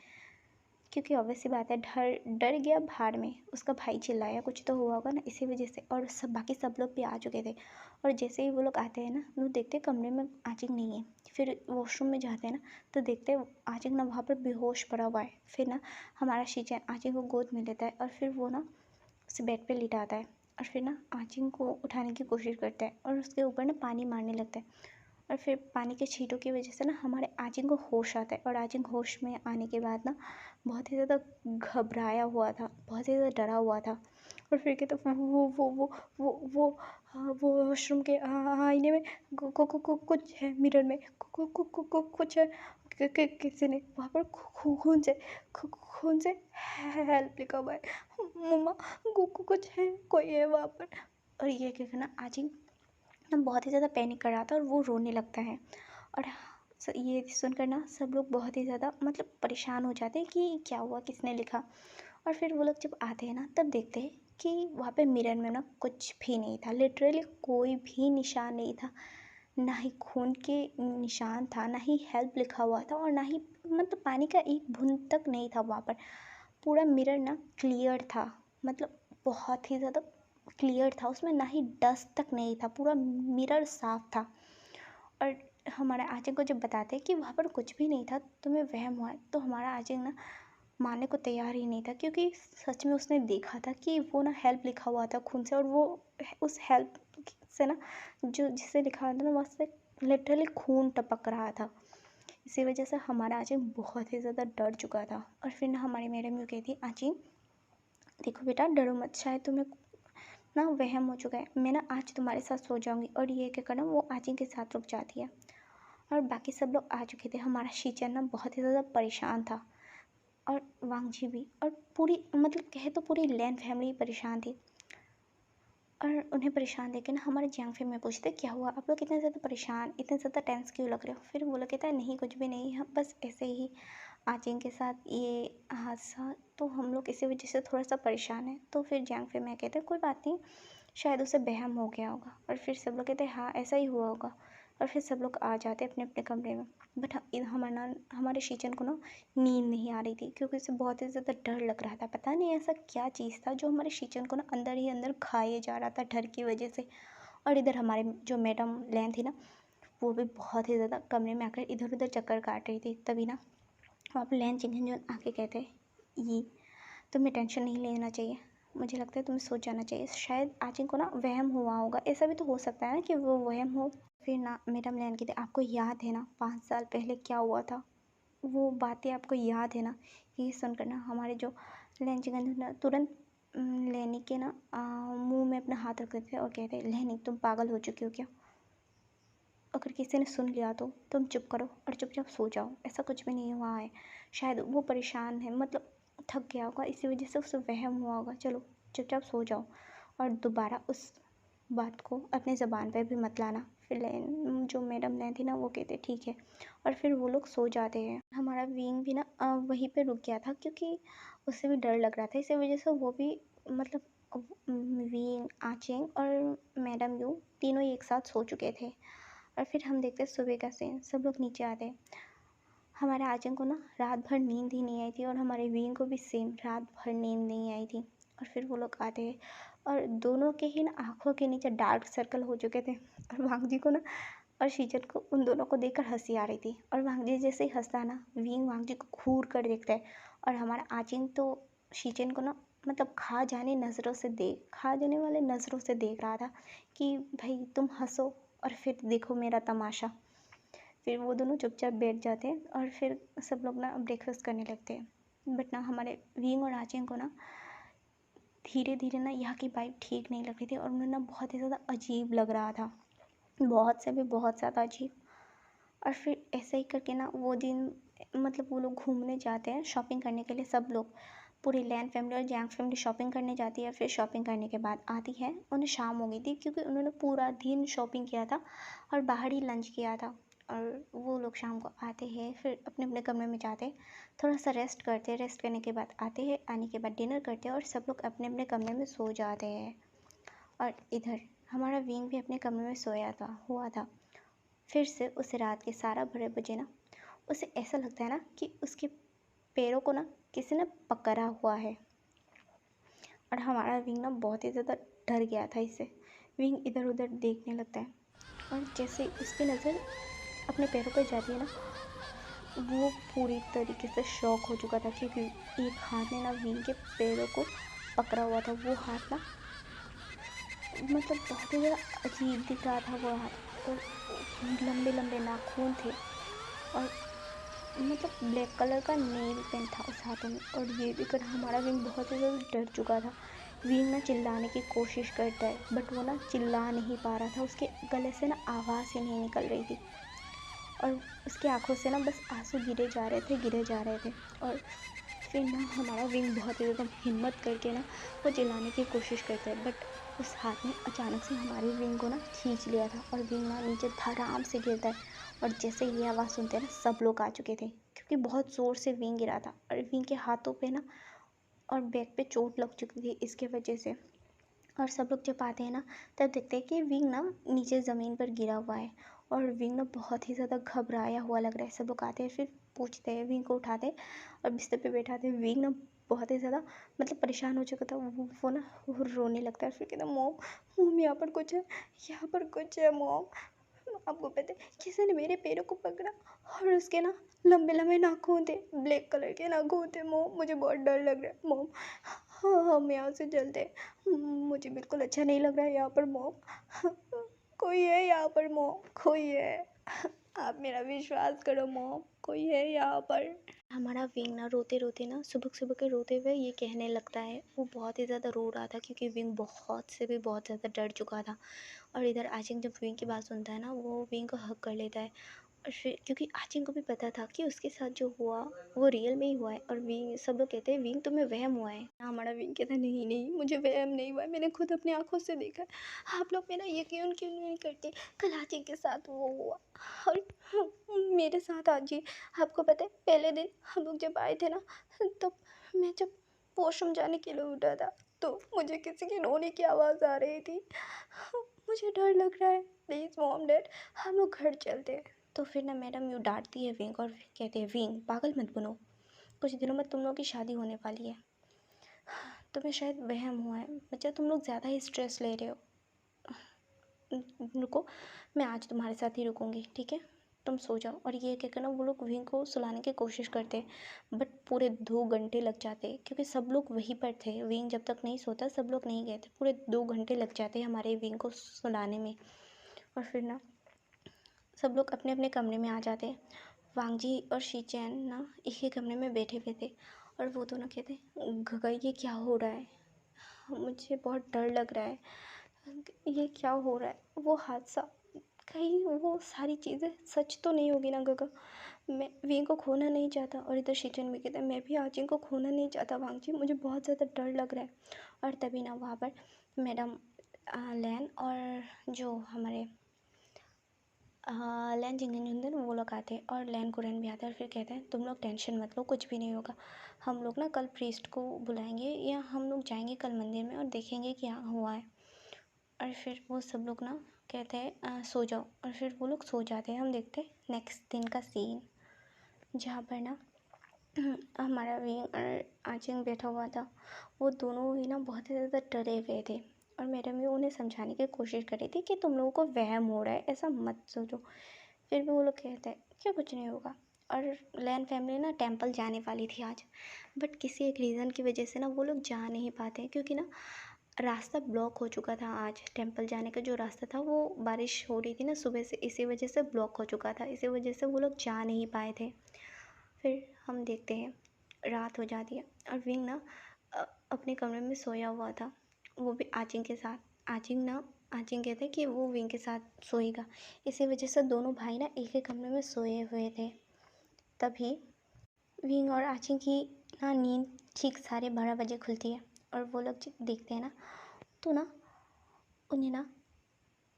क्योंकि ऑब्वियस सी बात है डर डर गया भाड़ में। उसका भाई चिल्लाया, कुछ तो हुआ होगा ना इसी वजह से। और बाकी सब लोग भी आ चुके थे। और जैसे ही वो लोग आते हैं ना वो देखते कमरे में आचिंग नहीं है। फिर वॉशरूम में जाते हैं ना तो देखते आचिंग ना वहाँ पर बेहोश पड़ा हुआ है। फिर ना हमारा शीचैन आचिंग को गोद में लेता है और फिर वो ना उसे बेड पे लिटाता है और फिर ना आचिंग को उठाने की कोशिश करता है और उसके ऊपर ना पानी मारने लगता है। और फिर पानी के छींटों की वजह से ना हमारे आचिंग को होश आता है। और आचिंग होश में आने के बाद ना बहुत ही ज़्यादा घबराया हुआ था, बहुत ही ज़्यादा डरा हुआ था। और फिर कहते वो वॉशरूम के आईने में कुछ है, मिरर में कुछ है। किसी ने वहाँ पर खून से हेल्प लिखा हुआ है। मम्मा कुछ है, कोई है वहाँ पर। और ये कहकर ना आचिंग ना बहुत ही ज़्यादा पैनिक कर रहा था और वो रोने लगता है। और ये सुनकर ना सब लोग बहुत ही ज़्यादा मतलब परेशान हो जाते हैं कि क्या हुआ, किसने लिखा। और फिर वो लोग जब आते हैं ना तब देखते हैं कि वहाँ पे मिरर में ना कुछ भी नहीं था, लिटरली कोई भी निशान नहीं था। ना ही खून के निशान था, ना ही हेल्प लिखा हुआ था और ना ही मतलब पानी का एक बूंद तक नहीं था वहाँ पर। पूरा मिरर ना क्लियर था, मतलब बहुत ही ज़्यादा क्लियर था, उसमें ना ही डस्ट तक नहीं था, पूरा मिरर साफ था। और हमारा आचिंग को जब बताते कि वहाँ पर कुछ भी नहीं था, तुम्हें वहम हुआ है, तो हमारा आचिंग ना मानने को तैयार ही नहीं था क्योंकि सच में उसने देखा था कि वो ना हेल्प लिखा हुआ था खून से। और वो उस हेल्प से ना जो जिससे लिखा हुआ था ना वहाँ से लिटरली खून टपक रहा था। इसी वजह से हमारा आचिंग बहुत ही ज़्यादा डर चुका था। और फिर ना हमारी मैडम यूँ कहती आचिंग देखो बेटा डरो मत, शायद तुम्हें ना वहम हो चुका है, मैं ना आज तुम्हारे साथ सो जाऊंगी। और ये कहकर ना वो आचिंग के साथ रुक जाती है। और बाकी सब लोग आ चुके थे। हमारा शीचन ना बहुत ही ज़्यादा परेशान था और वांगजी भी, और पूरी मतलब कहे तो पूरी लैन फैमिली परेशान थी। और उन्हें परेशान देख के ना हमारे जियांग में पूछते क्या हुआ, आप लोग इतने ज़्यादा परेशान, इतने ज़्यादा टेंस क्यों लग रहे हो? फिर वो लोग कहता है नहीं कुछ भी नहीं, हम बस ऐसे ही आचिंग के साथ ये हादसा, तो हम लोग इसी वजह से थोड़ा सा परेशान है। तो फिर जियांग मैं कहते कोई बात नहीं, शायद उसे वहम हो गया होगा। और फिर सब लोग कहते हैं हाँ ऐसा ही हुआ होगा। और फिर सब लोग आ जाते अपने अपने कमरे में। बट हमारे शीचन को ना नींद नहीं आ रही थी, क्योंकि उसे बहुत ही ज़्यादा डर लग रहा था। पता नहीं ऐसा क्या चीज़ था जो हमारे शीचन को ना अंदर ही अंदर खाए जा रहा था डर की वजह से। और इधर हमारे जो मैडम लैन थी ना, वो भी बहुत ही ज़्यादा कमरे में आकर इधर उधर चक्कर काट रही थी। तभी ना वहाँ पर लैन चिंगन जो आके कहते, ये तुम्हें टेंशन नहीं लेना चाहिए, मुझे लगता है तुम्हें सोच जाना चाहिए। शायद आचिन को ना वहम हुआ होगा, ऐसा भी तो हो सकता है ना कि वो वहम हो। फिर ना मैडम लैन कहते, आपको याद है ना 5 साल पहले क्या हुआ था, वो बातें आपको याद है ना। ये सुनकर ना हमारे जो लैन चिंगन ना तुरंत लैनी के ना मुंह में अपना हाथ रख देते और कहते, लैनी तुम पागल हो चुकी हो क्या, अगर किसी ने सुन लिया तो तुम चुप करो और चुपचाप सो जाओ, ऐसा कुछ भी नहीं हुआ है। शायद वो परेशान है, मतलब थक गया होगा, इसी वजह से उसे वहम हुआ होगा, चलो चुपचाप सो जाओ और दोबारा उस बात को अपनी ज़बान पर भी मत लाना। फिर जो मैडम लैन थी ना, वो कहते ठीक है, और फिर वो लोग सो जाते हैं। हमारा विंग भी ना वहीं पे रुक गया था, क्योंकि उसे भी डर लग रहा था, इसी वजह से वो भी मतलब विंग, आचिंग और मैडम यू तीनों एक साथ सो चुके थे। और फिर हम देखते सुबह का सीन, सब लोग नीचे आते। हमारे आचन को ना रात भर नींद ही नहीं आई थी, और हमारे वीन को भी सेम रात भर नींद नहीं आई थी। और फिर वो लोग आते हैं और दोनों के ही ना आँखों के नीचे डार्क सर्कल हो चुके थे। और वांगजी को ना और शीजन को उन दोनों को देखकर हंसी आ रही थी। और वांगजी जैसे ही हंसता ना, वीन वांगजी को घूर कर देखता है, और हमारा आचिन तो शीजन को ना मतलब खा जाने वाले नज़रों से देख रहा था कि भाई तुम हंसो और फिर देखो मेरा तमाशा। फिर वो दोनों चुपचाप बैठ जाते हैं और फिर सब लोग ना ब्रेकफास्ट करने लगते हैं। बट ना हमारे विंग और आचिंग को ना धीरे धीरे ना यहाँ की वाइब ठीक नहीं लग रही थी, और उन्हें ना बहुत ही ज़्यादा अजीब लग रहा था, बहुत से भी बहुत ज़्यादा अजीब। और फिर ऐसे ही करके ना वो दिन मतलब वो लोग घूमने जाते हैं शॉपिंग करने के लिए। सब लोग पूरी लैन फैमिली और जैंग फैमिली शॉपिंग करने जाती है। फिर शॉपिंग करने के बाद आती है, उन्हें शाम हो गई थी, क्योंकि उन्होंने पूरा दिन शॉपिंग किया था और बाहर ही लंच किया था। और वो लोग शाम को आते हैं, फिर अपने अपने कमरे में जाते हैं, थोड़ा सा रेस्ट करते हैं। रेस्ट करने के बाद आते हैं, आने के बाद डिनर करते हैं और सब लोग अपने अपने कमरे में सो जाते हैं। और इधर हमारा विंग भी अपने कमरे में सोया था। फिर से उसे रात के 12 बजे ना उसे ऐसा लगता है ना कि उसके पैरों को ना किसी ने पकड़ा हुआ है। और हमारा विंग ना बहुत ही ज़्यादा डर गया था इससे। विंग इधर उधर देखने लगता है, और जैसे उसकी नज़र अपने पैरों पर जाती है ना, वो पूरी तरीके से शॉक हो चुका था, क्योंकि एक हाथ ने ना विंग के पैरों को पकड़ा हुआ था। वो हाथ ना मतलब बहुत ही ज़्यादा अजीब दिख रहा था वो हाथ, और लंबे लंबे नाखून थे, और मतलब ब्लैक कलर का नेल पेंट था उस हाथों में। और ये भी कर हमारा विंग बहुत ही ज़्यादा डर चुका था। विंग ना चिल्लाने की कोशिश करता है, बट वो ना चिल्ला नहीं पा रहा था, उसके गले से ना आवाज़ ही नहीं निकल रही थी, और उसकी आंखों से ना बस आंसू गिरे जा रहे थे। और फिर ना हमारा विंग बहुत ही ज़्यादा हिम्मत करके ना वो चिल्लाने की कोशिश करता है, बट उस हाथ ने अचानक से हमारी विंग को ना खींच लिया था, और विंग ना नीचे धड़ाम से गिरता है। और जैसे ये आवाज़ सुनते हैं ना, सब लोग आ चुके थे, क्योंकि बहुत ज़ोर से विंग गिरा था, और विंग के हाथों पे ना और बैक पे चोट लग चुकी थी इसके वजह से। और सब लोग जब आते हैं ना, तब देखते हैं कि विंग ना नीचे ज़मीन पर गिरा हुआ है, और विंग ना बहुत ही ज़्यादा घबराया हुआ लग रहा है। सब लोग आते हैं, फिर पूछते हैं, विंग को उठाते हैं और बिस्तर पे बैठाते हैं। विंग ना बहुत ही ज़्यादा मतलब परेशान हो चुका था, वो रोने लगता है। फिर कहता है, मॉम मॉम यहाँ पर कुछ है, यहाँ पर कुछ है मॉम। आपको पता है किसी ने मेरे पैरों को पकड़ा, और उसके ना लंबे लंबे नाखून थे, ब्लैक कलर के नाखून थे मॉम, मुझे बहुत डर लग रहा है मॉम। हाँ हम यहाँ से चलते हैं, मुझे बिल्कुल अच्छा नहीं लग रहा है यहाँ पर मॉम। कोई है यहाँ पर मॉम, कोई है, आप मेरा विश्वास करो मॉम, कोई है यहाँ पर। हमारा विंग ना रोते रोते ना सुबह सुबह के रोते हुए ये कहने लगता है। वो बहुत ही ज़्यादा रो रहा था, क्योंकि विंग बहुत से भी बहुत ज़्यादा डर चुका था। और इधर आचिंग जब विंग की बात सुनता है ना, वो विंग को हक कर लेता है। और फिर क्योंकि आचिंग को भी पता था कि उसके साथ जो हुआ वो रियल में ही हुआ है। और विंग, सब लोग कहते हैं विंग तुम्हें वहम हुआ है। हमारा विंग कहता है नहीं नहीं, मुझे वहम नहीं हुआ है, मैंने खुद अपनी आंखों से देखा है। आप लोग मेरा यकीन क्यों नहीं करते, कल आचिंग के साथ वो हुआ, और मेरे साथ आज ही। आपको पता है पहले दिन हम लोग जब आए थे ना, तब मैं जब वॉशरूम जाने के लिए उठा था, तो मुझे किसी की रोने की आवाज़ आ रही थी। मुझे डर लग रहा है, प्लीज़ मॉम डैड हम लोग घर चलते हैं। तो फिर ना मैडम यूँ डांटती है विंग और कहते हैं विंग पागल मत बनो, कुछ दिनों में तुम लोग की शादी होने वाली है, तुम्हें शायद वहम हुआ है, बच्चा तुम लोग ज़्यादा ही स्ट्रेस ले रहे हो। रुको, मैं आज तुम्हारे साथ ही रुकूंगी, ठीक है, तुम सो जाओ। और ये कहकर ना वो लोग विंग को सुलाने की कोशिश करते, बट पूरे 2 घंटे लग जाते क्योंकि सब लोग वहीं पर थे। विंग जब तक नहीं सोता सब लोग नहीं गए थे, पूरे 2 घंटे लग जाते हमारे विंग को सुलाने में। और फिर ना सब लोग अपने अपने कमरे में आ जाते। वांगजी और शीचैन ना एक ही कमरे में बैठे हुए थे और वो दोनों कहते गगा ये क्या हो रहा है, मुझे बहुत डर लग रहा है, ये क्या हो रहा है, वो हादसा कहीं वो सारी चीज़ें सच तो नहीं होगी ना गगा, मैं विंग को खोना नहीं चाहता। और इधर शीचैन भी कहता है मैं भी आजिंग को खोना नहीं चाहता वांगजी, मुझे बहुत ज़्यादा डर लग रहा है। और तभी ना वहाँ पर मैडम लैन और जो हमारे लैन जिंगन वो लोग आते हैं और लैन कुरैन भी आता है और फिर कहते हैं तुम लोग टेंशन मत लो, कुछ भी नहीं होगा, हम लोग ना कल प्रीस्ट को बुलाएंगे या हम लोग जाएंगे कल मंदिर में और देखेंगे क्या हुआ है। और फिर वो सब लोग ना कहते हैं सो जाओ और फिर वो लोग सो जाते हैं। हम देखते हैं नेक्स्ट दिन का सीन जहाँ पर ना हमारा विंग और आजिंग बैठा हुआ था, वो दोनों ही ना बहुत ही ज़्यादा डरे हुए थे और मैडम भी उन्हें समझाने की कोशिश कर रही थी कि तुम लोगों को वहम हो रहा है, ऐसा मत सोचो। फिर भी वो लोग कहते हैं क्या कुछ नहीं होगा। और लैन फैमिली ना टेंपल जाने वाली थी आज, बट किसी एक रीज़न की वजह से ना वो लोग जा नहीं पाते क्योंकि ना रास्ता ब्लॉक हो चुका था। आज टेंपल जाने का जो रास्ता था वो बारिश हो रही थी ना सुबह से, इसी वजह से ब्लॉक हो चुका था, इसी वजह से वो लोग जा नहीं पाए थे। फिर हम देखते हैं रात हो जाती है और विंग ना अपने कमरे में सोया हुआ था, वो भी आजिंग के साथ। आजिंग कहते कि वो विंग के साथ सोएगा, इसी वजह से दोनों भाई ना एक ही कमरे में सोए हुए थे। तभी विंग और आजिंग की ना नींद ठीक 12:30 बजे खुलती है और वो लोग जब देखते हैं ना तो ना उन्हें ना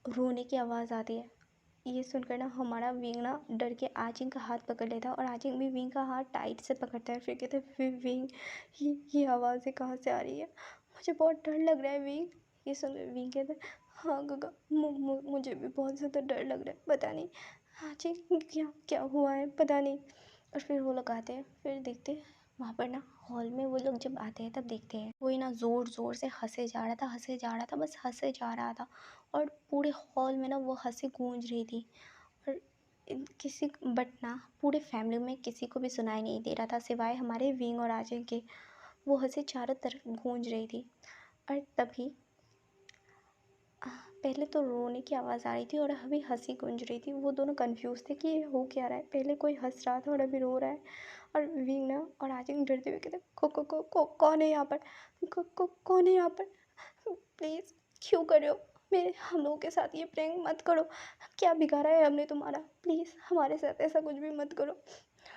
रोने की आवाज़ आती है। ये सुनकर ना हमारा विंग ना डर के आजिंग का हाथ पकड़ लेता है और आजिंग भी विंग का हाथ टाइट से पकड़ता है। फिर कहते हैं फिर विंग ये आवाज़ें कहाँ से आ रही है, मुझे बहुत डर लग रहा है विंग। ये सुन विंग कहते हैं हाँ गगा मुझे भी बहुत ज़्यादा डर लग रहा है, पता नहीं आजिंग क्या क्या हुआ है पता नहीं। और फिर वो लोग आते हैं, फिर देखते हैं वहाँ पर ना हॉल में वो लोग जब आते हैं तब देखते हैं कोई ना ज़ोर ज़ोर से हंसे जा रहा था, बस हंसे जा रहा था और पूरे हॉल में ना वो हंसी गूंज रही थी। और किसी बट ना पूरे फैमिली में किसी को भी सुनाई नहीं दे रहा था सिवाय हमारे विंग और आजिंग के, वो हंसी चारों तरफ गूंज रही थी। और तभी पहले तो रोने की आवाज़ आ रही थी और अभी हंसी गूंज रही थी। वो दोनों कंफ्यूज थे कि ये हो क्या रहा है, पहले कोई हंस रहा था और अभी रो रहा है। और विंग ना और आजिंग डरते हुए कहते कौन है यहाँ पर, कौन है यहाँ पर, प्लीज़ क्यों कर रहे हो मेरे हम लोगों के साथ ये प्रैंक मत करो, क्या बिगाड़ा है हमने तुम्हारा, प्लीज़ हमारे साथ ऐसा कुछ भी मत करो,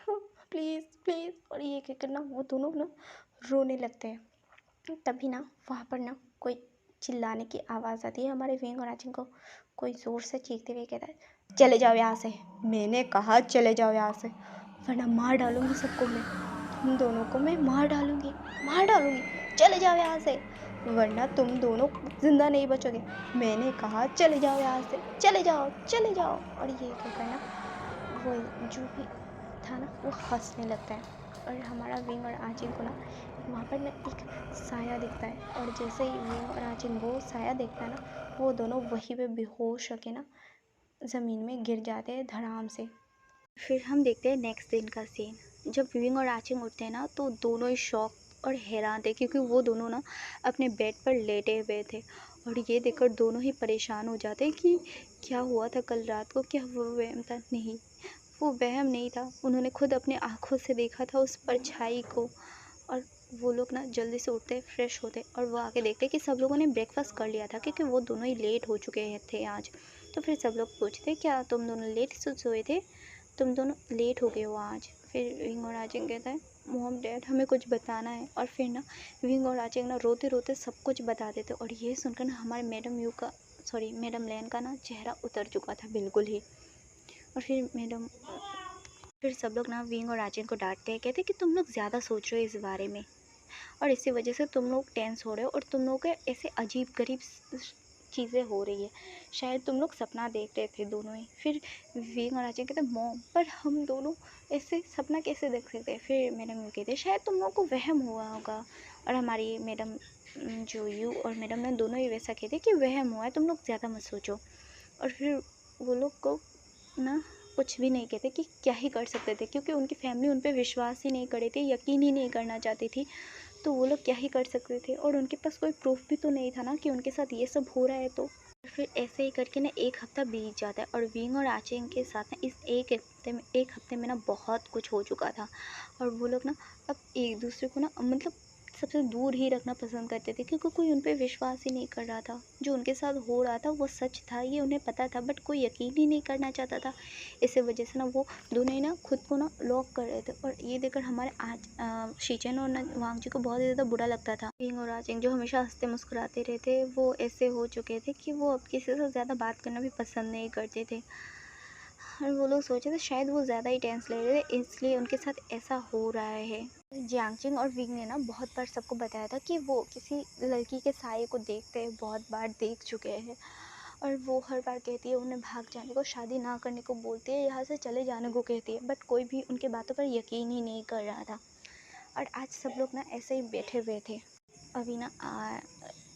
प्लीज़ प्लीज़। और ये कहकर ना वो दोनों ना रोने लगते हैं। तभी ना वहाँ पर ना कोई चिल्लाने की आवाज़ आती है हमारे विंग और आजिंग को, कोई ज़ोर से चीखते हुए कहता है चले जाओ यहाँ से, मैंने कहा चले जाओ यहाँ से वरना मार डालूंगी सबको, मैं तुम दोनों को मैं मार डालूंगी, चले जाओ यहाँ से वरना तुम दोनों जिंदा नहीं बचोगे, मैंने कहा चले जाओ यहाँ से, चले जाओ। और ये कहकर ना वो जो भी था ना वो हंसने लगता है और हमारा विंग और आजिंग को ना वहाँ पर ना एक साया दिखता है और जैसे ही विंग और आजिंग वो साया देखता है ना वो दोनों वहीं पे बेहोश होके ना ज़मीन में गिर जाते हैं धड़ाम से। फिर हम देखते हैं नेक्स्ट दिन का सीन। जब विंग और आचिंग उठते हैं ना तो दोनों ही शॉक और हैरान थे क्योंकि वो दोनों ना अपने बेड पर लेटे हुए थे और ये देखकर दोनों ही परेशान हो जाते हैं कि क्या हुआ था कल रात को, क्या वो वहम था। नहीं, वो वहम नहीं था, उन्होंने खुद अपने आँखों से देखा था उस परछाई को। और वो लोग ना जल्दी से उठते फ्रेश होते और वो आके देखते कि सब लोगों ने ब्रेकफास्ट कर लिया था क्योंकि वो दोनों ही लेट हो चुके थे आज। तो फिर सब लोग पूछते क्या तुम दोनों लेट से सोए थे, तुम दोनों लेट हो गए हो आज। फिर विंग और आजिंग कहता है मॉम डैड हमें कुछ बताना है। और फिर ना विंग और आजिंग ना रोते रोते सब कुछ बता देते और ये सुनकर ना हमारे मैडम लैन का ना चेहरा उतर चुका था बिल्कुल ही। और फिर सब लोग ना विंग और आजिंग को डांटते हैं, कहते कि तुम लोग ज़्यादा सोच रहे हो इस बारे में और इसी वजह से तुम लोग टेंस हो रहे हो और तुम लोग के ऐसे अजीब गरीब चीज़ें हो रही है, शायद तुम लोग सपना देख रहे थे दोनों ही। फिर विंग और आर्यन कहते मॉम पर हम दोनों ऐसे सपना कैसे देख सकते हैं। फिर मैडम यू कहते शायद तुम लोग को वहम हुआ होगा। और हमारी मैडम जो यू और मैडम ने दोनों ही वैसा कहते कि वहम हुआ है, तुम लोग ज़्यादा मत सोचो। और फिर वो लोग को ना कुछ भी नहीं कहते कि क्या ही कर सकते थे, क्योंकि उनकी फैमिली उन पे विश्वास ही नहीं कर रही थी, यकीन ही नहीं करना चाहती थी। तो वो लोग क्या ही कर सकते थे, और उनके पास कोई प्रूफ भी तो नहीं था ना कि उनके साथ ये सब हो रहा है। तो फिर ऐसे ही करके ना एक हफ्ता बीत जाता है, और विंग और आचिंग के साथ ना इस एक हफ्ते में ना बहुत कुछ हो चुका था। और वो लोग ना अब एक दूसरे को ना मतलब सबसे दूर ही रखना पसंद करते थे, क्योंकि कोई उन पे विश्वास ही नहीं कर रहा था। जो उनके साथ हो रहा था वो सच था, ये उन्हें पता था, बट कोई यकीन ही नहीं करना चाहता था। इसी वजह से ना वो दोनों ही ना खुद को ना लॉक कर रहे थे। और ये देखकर हमारे आज शीचेन और वांग जी को बहुत ज़्यादा बुरा लगता था। विंग और आचिंग जो हमेशा हंसते मुस्कुराते रहते, वो ऐसे हो चुके थे कि वो अब किसी से ज़्यादा बात करना भी पसंद नहीं करते थे। और वो लोग सोचे थे शायद वो ज़्यादा ही टेंस ले रहे थे, इसलिए उनके साथ ऐसा हो रहा है। जियांगचिंग और विंग ने ना बहुत बार सबको बताया था कि वो किसी लड़की के साये को देखते हैं, बहुत बार देख चुके हैं। और वो हर बार कहती है उन्हें भाग जाने को, शादी ना करने को बोलती है, यहाँ से चले जाने को कहती है, बट कोई भी उनके बातों पर यकीन ही नहीं कर रहा था। और आज सब लोग ना ऐसे ही बैठे हुए थे। अभी ना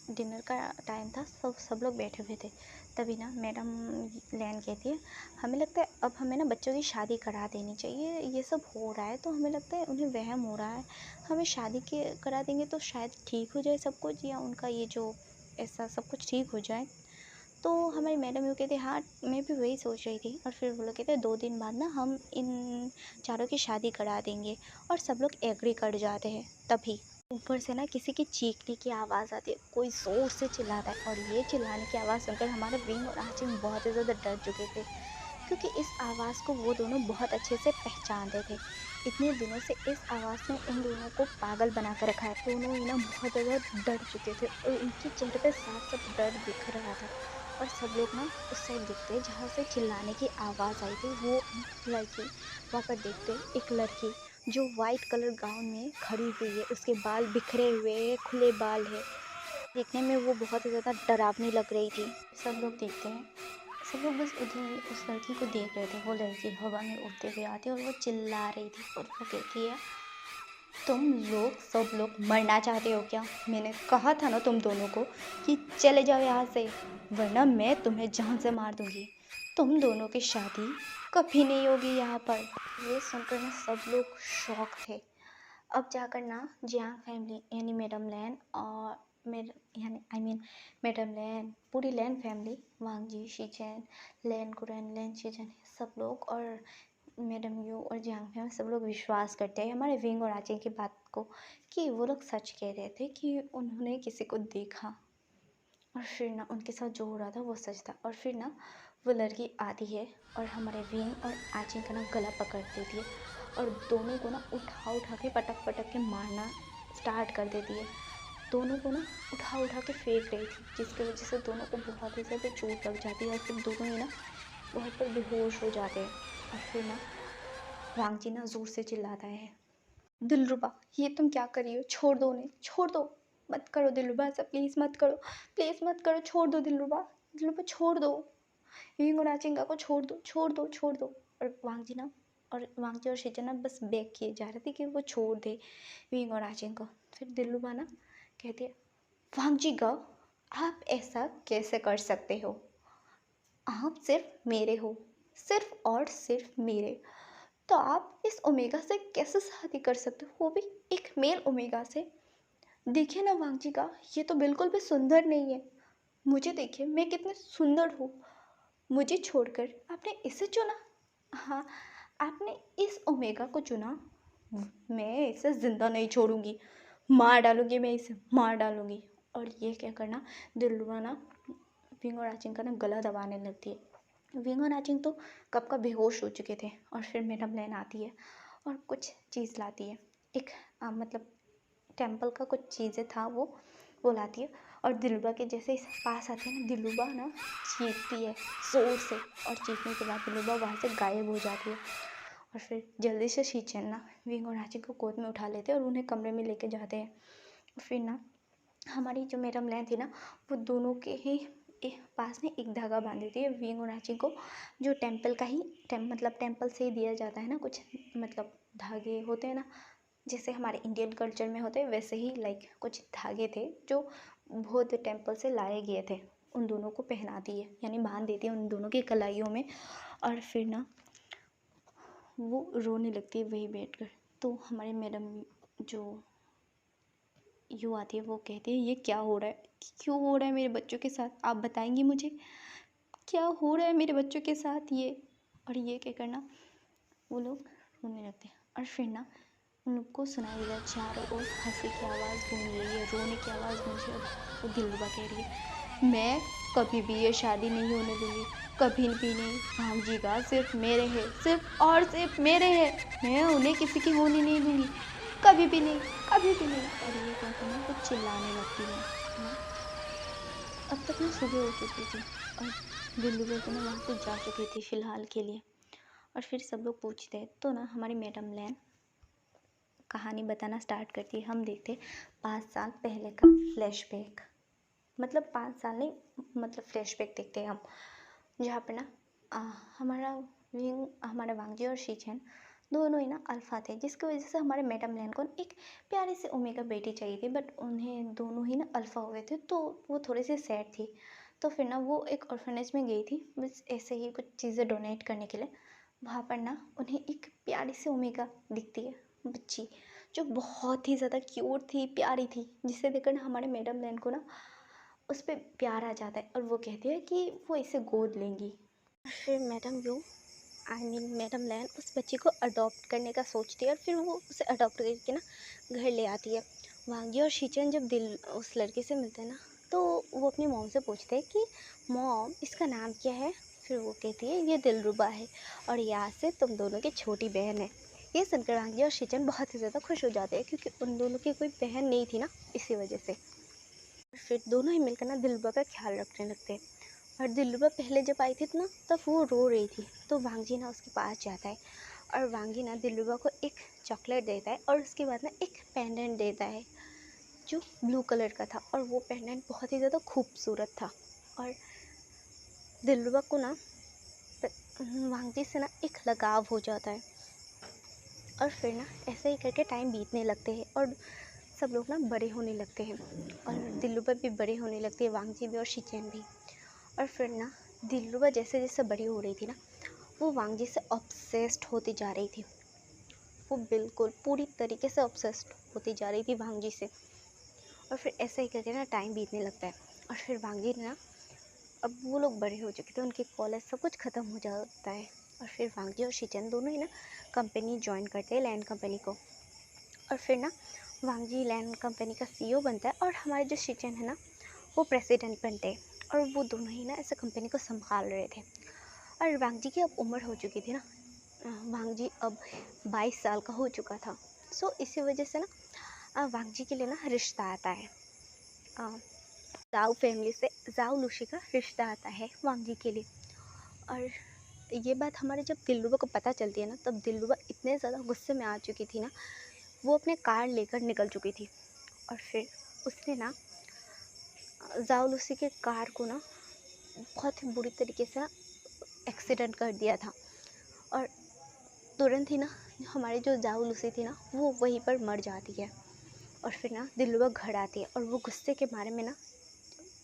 डिनर का टाइम था, सब लोग बैठे हुए थे। तभी ना मैडम लैन कहती है हमें लगता है अब हमें ना बच्चों की शादी करा देनी चाहिए, ये सब हो रहा है तो हमें लगता है उन्हें वहम हो रहा है, हमें शादी के करा देंगे तो शायद ठीक हो जाए सब कुछ, या उनका ये जो ऐसा सब कुछ ठीक हो जाए। तो हमारी मैडम यूँ कहते हाँ मैं भी वही सोच रही थी। और फिर वो लोग कहते 2 दिन बाद ना हम इन चारों की शादी करा देंगे। और सब लोग एग्री कर जाते हैं। तभी ऊपर से ना किसी की चीखने की आवाज़ आती है, कोई ज़ोर से चिल्लाता है। और ये चिल्लाने की आवाज़ सुनकर हमारे विंग और आचिंग बहुत ही ज़्यादा डर चुके थे, क्योंकि इस आवाज़ को वो दोनों बहुत अच्छे से पहचानते थे। इतने दिनों से इस आवाज़ ने उन दोनों को पागल बना कर रखा है। दोनों ही ना बहुत ज़्यादा डर चुके थे, और उनके चेहरे पे साफ साफ डर दिख रहा था। और सब लोग ना उस साइड देखते जहाँ से चिल्लाने की आवाज़ आई थी, वो लड़की वहाँ पर देखते एक लड़की जो वाइट कलर गाउन में खड़ी हुई है, उसके बाल बिखरे हुए हैं, खुले बाल है। देखने में वो बहुत ही ज़्यादा डरावनी लग रही थी। सब लोग देखते हैं, सब लोग बस उधर उस लड़की को देख रहे थे। वो लड़की हवा में उड़ते हुए आती है और वो चिल्ला रही थी, और वो कहती है तुम लोग सब लोग मरना चाहते हो क्या? मैंने कहा था ना तुम दोनों को कि चले जाओ यहाँ से, वरना मैं तुम्हें जान से मार दूंगी। तुम दोनों की शादी कभी नहीं होगी यहाँ पर। ये सुनकर ना सब लोग शॉक थे। अब जाकर ना जियांग फैमिली यानी मैडम लैन और मेरे यानी मैडम लैन, पूरी लैन फैमिली, वांग जी, शीचेन, लैन कुरन, लैन शीचेन, सब लोग और मैडम यू और जियांग फैमिली सब लोग विश्वास करते हैं हमारे विंग और आचिंग की बात को, कि वो लोग सच कह रहे थे कि उन्होंने किसी को देखा। और फिर ना उनके साथ जो हो रहा था वो सच था। और फिर ना वो लड़की आती है और हमारे विंग और आचिंग का ना गला पकड़ देती है, और दोनों को ना उठा उठा के पटक पटक के मारना स्टार्ट कर देती है। दोनों को ना उठा उठा के फेंक रही थी, जिसकी वजह से दोनों को बहुत ही ज़्यादा चोट लग जाती है, और फिर दोनों ही ना वहाँ पर बेहोश हो जाते हैं। और फिर ना वांगची ना जोर से चिल्लाता है दिलरुबा ये तुम क्या कर रही हो, छोड़ दो उन्हें, छोड़ दो, मत करो दिलरुबा ऐसा, प्लीज़ मत करो, प्लीज़ मत करो, छोड़ दो दिलरुबा, दिलरुबा छोड़ दो, यूइंग और आचिंगा को छोड़ दो, छोड़ दो, छोड़ दो। और वांगजी और शीचन ना बस बेग किए जा रहे थे कि वो छोड़ दे यूइंग और आचिंग को। फिर दिलरुबा ना कहती है वांगजी गा आप ऐसा कैसे कर सकते हो, आप सिर्फ मेरे हो, सिर्फ और सिर्फ मेरे, तो आप इस ओमेगा से कैसे शादी कर सकते हो, वो भी एक मेल ओमेगा से। देखिए ना वांगजी का ये तो बिल्कुल भी सुंदर नहीं है, मुझे देखिए मैं कितनी सुंदर हूँ, मुझे छोड़कर आपने इसे चुना। हाँ, आपने इस ओमेगा को चुना, मैं इसे ज़िंदा नहीं छोड़ूंगी, मार डालूंगी, मैं इसे मार डालूंगी। और ये क्या करना दिलरुबा ना विंग और आचिंग का ना गला दबाने लगती है। विंग और आचिंग तो कब का बेहोश हो चुके थे। और फिर मैडम लैन आती है और कुछ चीज़ लाती है, एक मतलब टेम्पल का कुछ चीज़ें था वो लाती है। और दिलरुबा के जैसे इस पास आते हैं ना, दिलरुबा ना चीखती है ज़ोर से, और चीखने के बाद दिलरुबा वहाँ से गायब हो जाती है। और फिर जल्दी से शीचेन ना विंग और आचिंग को गोद में उठा लेते हैं और उन्हें कमरे में लेके जाते हैं। और फिर ना हमारी जो मैडम लैन थी ना, वो दोनों के ही पास में एक धागा बांध देती है विंग उनाची को, जो टेम्पल का ही मतलब टेम्पल से ही दिया जाता है ना, कुछ मतलब धागे होते हैं ना, जैसे हमारे इंडियन कल्चर में होते हैं वैसे ही लाइक कुछ धागे थे जो बौद्ध टेम्पल से लाए गए थे, उन दोनों को पहनाती है यानी बांध देती है उन दोनों की कलाइयों में। और फिर ना वो रोने लगती है वहीं बैठकर। तो हमारी मैडम जो यू आती है वो कहती है ये क्या हो रहा है, क्यों हो रहा है मेरे बच्चों के साथ, आप बताएंगी मुझे क्या हो रहा है मेरे बच्चों के साथ ये। और ये क्या करना वो लोग रोने लगते हैं। और फिर ना उनको सुनाई देता है चारों ओर हंसी की आवाज़ गूंज रही है, रोने की आवाज़ गूंज रही है। और वो दिलरुबा कह रही है मैं कभी भी ये शादी नहीं होने दूंगी, कभी भी नहीं, भांजी का सिर्फ मेरे है, सिर्फ और सिर्फ मेरे है, मैं उन्हें किसी की होने नहीं दूंगी, कभी भी नहीं, कभी भी नहीं। और ये कहकर ना कुछ चिल्लाने लगती है ना। अब तक ना सुबह हो चुकी थी और दिलरुबा तो ना वहाँ से जा चुकी थी फ़िलहाल के लिए। और फिर सब लोग पूछते हैं तो ना हमारी मैडम लैन कहानी बताना स्टार्ट करती है। हम देखते 5 साल पहले का फ्लैशबैक, मतलब 5 साल नहीं, मतलब फ्लैशबैक देखते हैं हम, जहाँ पे ना हमारा विंग, हमारे वांगजी और शीचेन दोनों ही ना अल्फ़ा थे, जिसकी वजह से हमारे मैडम लैन को एक प्यारी सी ओमेगा बेटी चाहिए थी, बट उन्हें दोनों ही ना अल्फ़ा हो गए थे, तो वो थोड़ी सी सैड थी। तो फिर ना वो एक ऑर्फनेज में गई थी बस ऐसे ही कुछ चीज़ें डोनेट करने के लिए। वहाँ पर ना उन्हें एक प्यारी सी ओमेगा दिखती है बच्ची, जो बहुत ही ज़्यादा क्यूट थी, प्यारी थी, जिसे देखकर ना हमारे मैडम लैन को ना उस पर प्यार आ जाता है और वो कहती है कि वो इसे गोद लेंगी। फिर मैडम यू मैडम लैन उस बच्ची को अडॉप्ट करने का सोचती है और फिर वो उसे अडॉप्ट करके ना घर ले आती है। वांगी और शीचन जब दिल उस लड़के से मिलते हैं ना, तो वो अपनी मॉम से पूछते हैं कि मॉम इसका नाम क्या है। फिर वो कहती है ये दिलरुबा है और यहाँ से तुम दोनों की छोटी बहन है। ये सुनकर वांगी और शीचन बहुत ही ज़्यादा खुश हो जाते हैं क्योंकि उन दोनों की कोई बहन नहीं थी ना, इसी वजह से। फिर दोनों ही मिलकर ना दिलरुबा का ख्याल रखने लगते हैं। और दिलरुबा पहले जब आई थी ना तब वो रो रही थी, तो वांगजी ना उसके पास जाता है और वांगी ना दिलरुबा को एक चॉकलेट देता है और उसके बाद ना एक पेंडेंट देता है जो ब्लू कलर का था, और वो पेंडेंट बहुत ही ज़्यादा खूबसूरत था। और दिलरुबा को ना वांगजी से ना एक लगाव हो जाता है। और फिर ना ऐसे ही करके टाइम बीतने लगते हैं और सब लोग ना बड़े होने लगते हैं और दिलरुबा भी बड़े होने लगती है, वांगजी भी और शीचेन भी। और फिर ना दिलरुबा जैसे जैसे बड़ी हो रही थी ना, वो वांगजी से ऑब्सेस्ड होती जा रही थी। वो बिल्कुल पूरी तरीके से ऑब्सेस्ड होती जा रही थी वांगजी से। और फिर ऐसे ही करके ना टाइम बीतने लगता है और फिर वांगजी ना, अब वो लोग बड़े हो चुके थे, उनके कॉलेज सब कुछ ख़त्म हो जाता है। और फिर वांगजी और शीचेन दोनों ही ना कंपनी ज्वाइन करते हैं, लैंड कंपनी को। और फिर ना वांगजी लैंड कंपनी का सीईओ बनता है और हमारे जो शीचेन है ना वो प्रेसिडेंट बनते हैं। और वो दोनों ही ना ऐसे कंपनी को संभाल रहे थे। और वांगजी की अब उम्र हो चुकी थी ना, वांगजी अब 22 साल का हो चुका था। सो इसी वजह से ना वांगजी के लिए ना रिश्ता आता है, जाओ फैमिली से जाओ लुशी का रिश्ता आता है वांगजी के लिए। और ये बात हमारे जब दिलरुबा को पता चलती है ना, तब दिलरुबा इतने ज़्यादा गुस्से में आ चुकी थी ना, वो अपने कार लेकर निकल चुकी थी। और फिर उसने ना जाओ लुसी के कार को ना बहुत ही बुरी तरीके से ना एक्सीडेंट कर दिया था। और तुरंत ही ना हमारी जो जाओ लुसी थी ना वो वहीं पर मर जाती है। और फिर ना दिलरुबा घर आती है और वो गुस्से के मारे में ना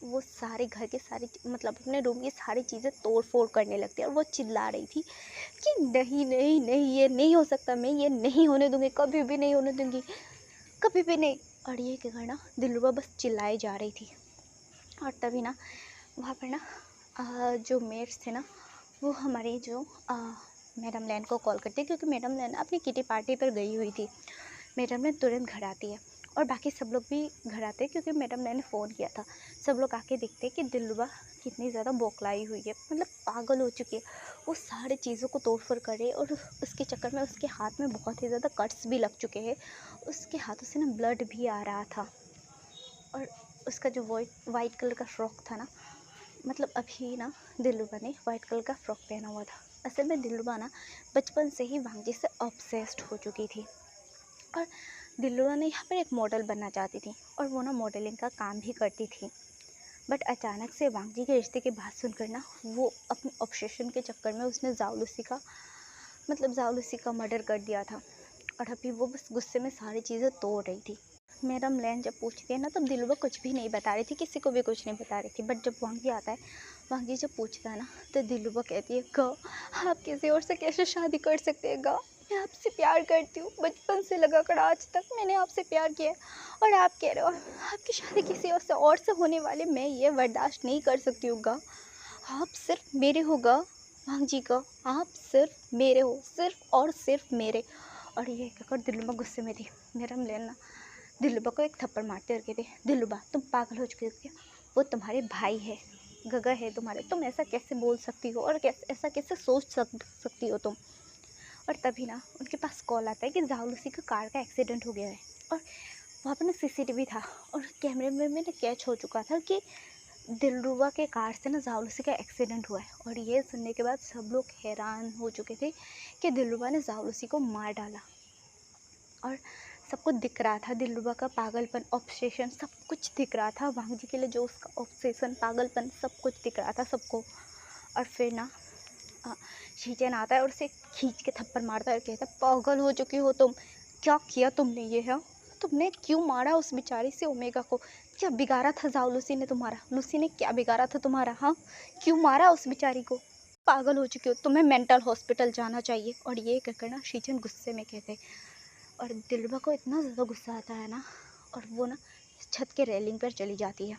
वो सारे घर की सारी मतलब अपने रूम की सारी चीज़ें तोड़ फोड़ करने लगती है और वो चिल्ला रही थी कि नहीं नहीं नहीं ये नहीं हो सकता, मैं ये नहीं होने दूंगी, कभी भी नहीं होने दूंगी, कभी भी नहीं। और ये क्या करना दिलरुबा बस चिल्लाई जा रही थी। और तभी ना वहाँ पर ना जो मेट्स थे ना वो हमारी जो मैडम लैन को कॉल करती है, क्योंकि मैडम लैन अपनी किटी पार्टी पर गई हुई थी। मैडम लैन तुरंत घर आती है और बाकी सब लोग भी घर आते हैं क्योंकि मैडम लैन ने फ़ोन किया था। सब लोग आके देखते हैं कि दिलरुबा कितनी ज़्यादा बौखलाई हुई है, मतलब पागल हो चुकी है, वो सारी चीज़ों को तोड़ फोड़ करे और उसके चक्कर में उसके हाथ में बहुत ही ज़्यादा कट्स भी लग चुके हैं, उसके हाथों से ना ब्लड भी आ रहा था। और उसका जो वाइट कलर का फ्रॉक था ना, मतलब अभी ना दिलरुबा ने वाइट कलर का फ्रॉक पहना हुआ था। असल में दिलरुबा ना बचपन से ही वांगजी से ऑब्सेस्ड हो चुकी थी और दिलरुबा ने यहाँ पर एक मॉडल बनना चाहती थी और वो ना मॉडलिंग का काम भी करती थी। बट अचानक से वांगजी के रिश्ते की बात सुनकर ना वो अपने ऑब्सेशन के चक्कर में उसने जाओलूसी का मर्डर कर दिया था। और अभी वो बस गुस्से में सारी चीज़ें तोड़ रही थी। मैडम लैन जब पूछती है ना तब दिलरुबा कुछ भी नहीं बता रही थी, किसी को भी कुछ नहीं बता रही थी। बट जब वांगी आता है, वांगी जब पूछता है ना तो दिलरुबा कहती है, गा आप किसी और से कैसे शादी कर सकते हैं? गा मैं आपसे प्यार करती हूँ, बचपन से लगा कर आज तक मैंने आपसे प्यार किया है। और आप कह रहे हो आपकी शादी किसी और से होने वाले, मैं ये बर्दाश्त नहीं कर सकती हूँ। गा आप सिर्फ मेरे हो। गा वांगजी का आप सिर्फ मेरे हो, सिर्फ और सिर्फ मेरे। और ये कहकर दिलरुबा गुस्से में थी। मैडम लैन ना दिलरुबा को एक थप्पड़ मारते और कहते, दिलरुबा तुम पागल हो चुकी हो क्या? वो तुम्हारे भाई है, गगा है तुम्हारे, तुम ऐसा कैसे बोल सकती हो और कैसे ऐसा कैसे सोच सकती हो तुम? और तभी ना उनके पास कॉल आता है कि जाओलूसी का कार का एक्सीडेंट हो गया है। और वहाँ पर ना सीसीटीवी था और कैमरे में ना कैच हो चुका था कि दिलरुबा के कार से ना जाओलूसी का एक्सीडेंट हुआ है। और ये सुनने के बाद सब लोग हैरान हो चुके थे कि दिलरुबा ने जाओलूसी को मार डाला। और सबको दिख रहा था दिलरुबा का पागलपन, ऑब्सेशन, सब कुछ दिख रहा था। वांगजी के लिए जो उसका ऑब्सेशन, पागलपन, सब कुछ दिख रहा था सबको। और फिर ना शीचेन आता है और उसे खींच के थप्पड़ मारता है और कहता है, पागल हो चुकी हो तुम, क्या किया तुमने? ये है तुमने क्यों मारा उस बेचारी से ओमेगा को? क्या बिगाड़ा था जाओलूसी ने तुम्हारा? लूसी ने क्या बिगाड़ा था तुम्हारा? हाँ, क्यों मारा उस बेचारी को? पागल हो चुकी हो, तुम्हें मेंटल हॉस्पिटल जाना चाहिए। और ये कहकर ना शीचेन गुस्से में कहते, और दिलरुबा को इतना ज़्यादा गुस्सा आता है ना, और वो ना छत के रेलिंग पर चली जाती है।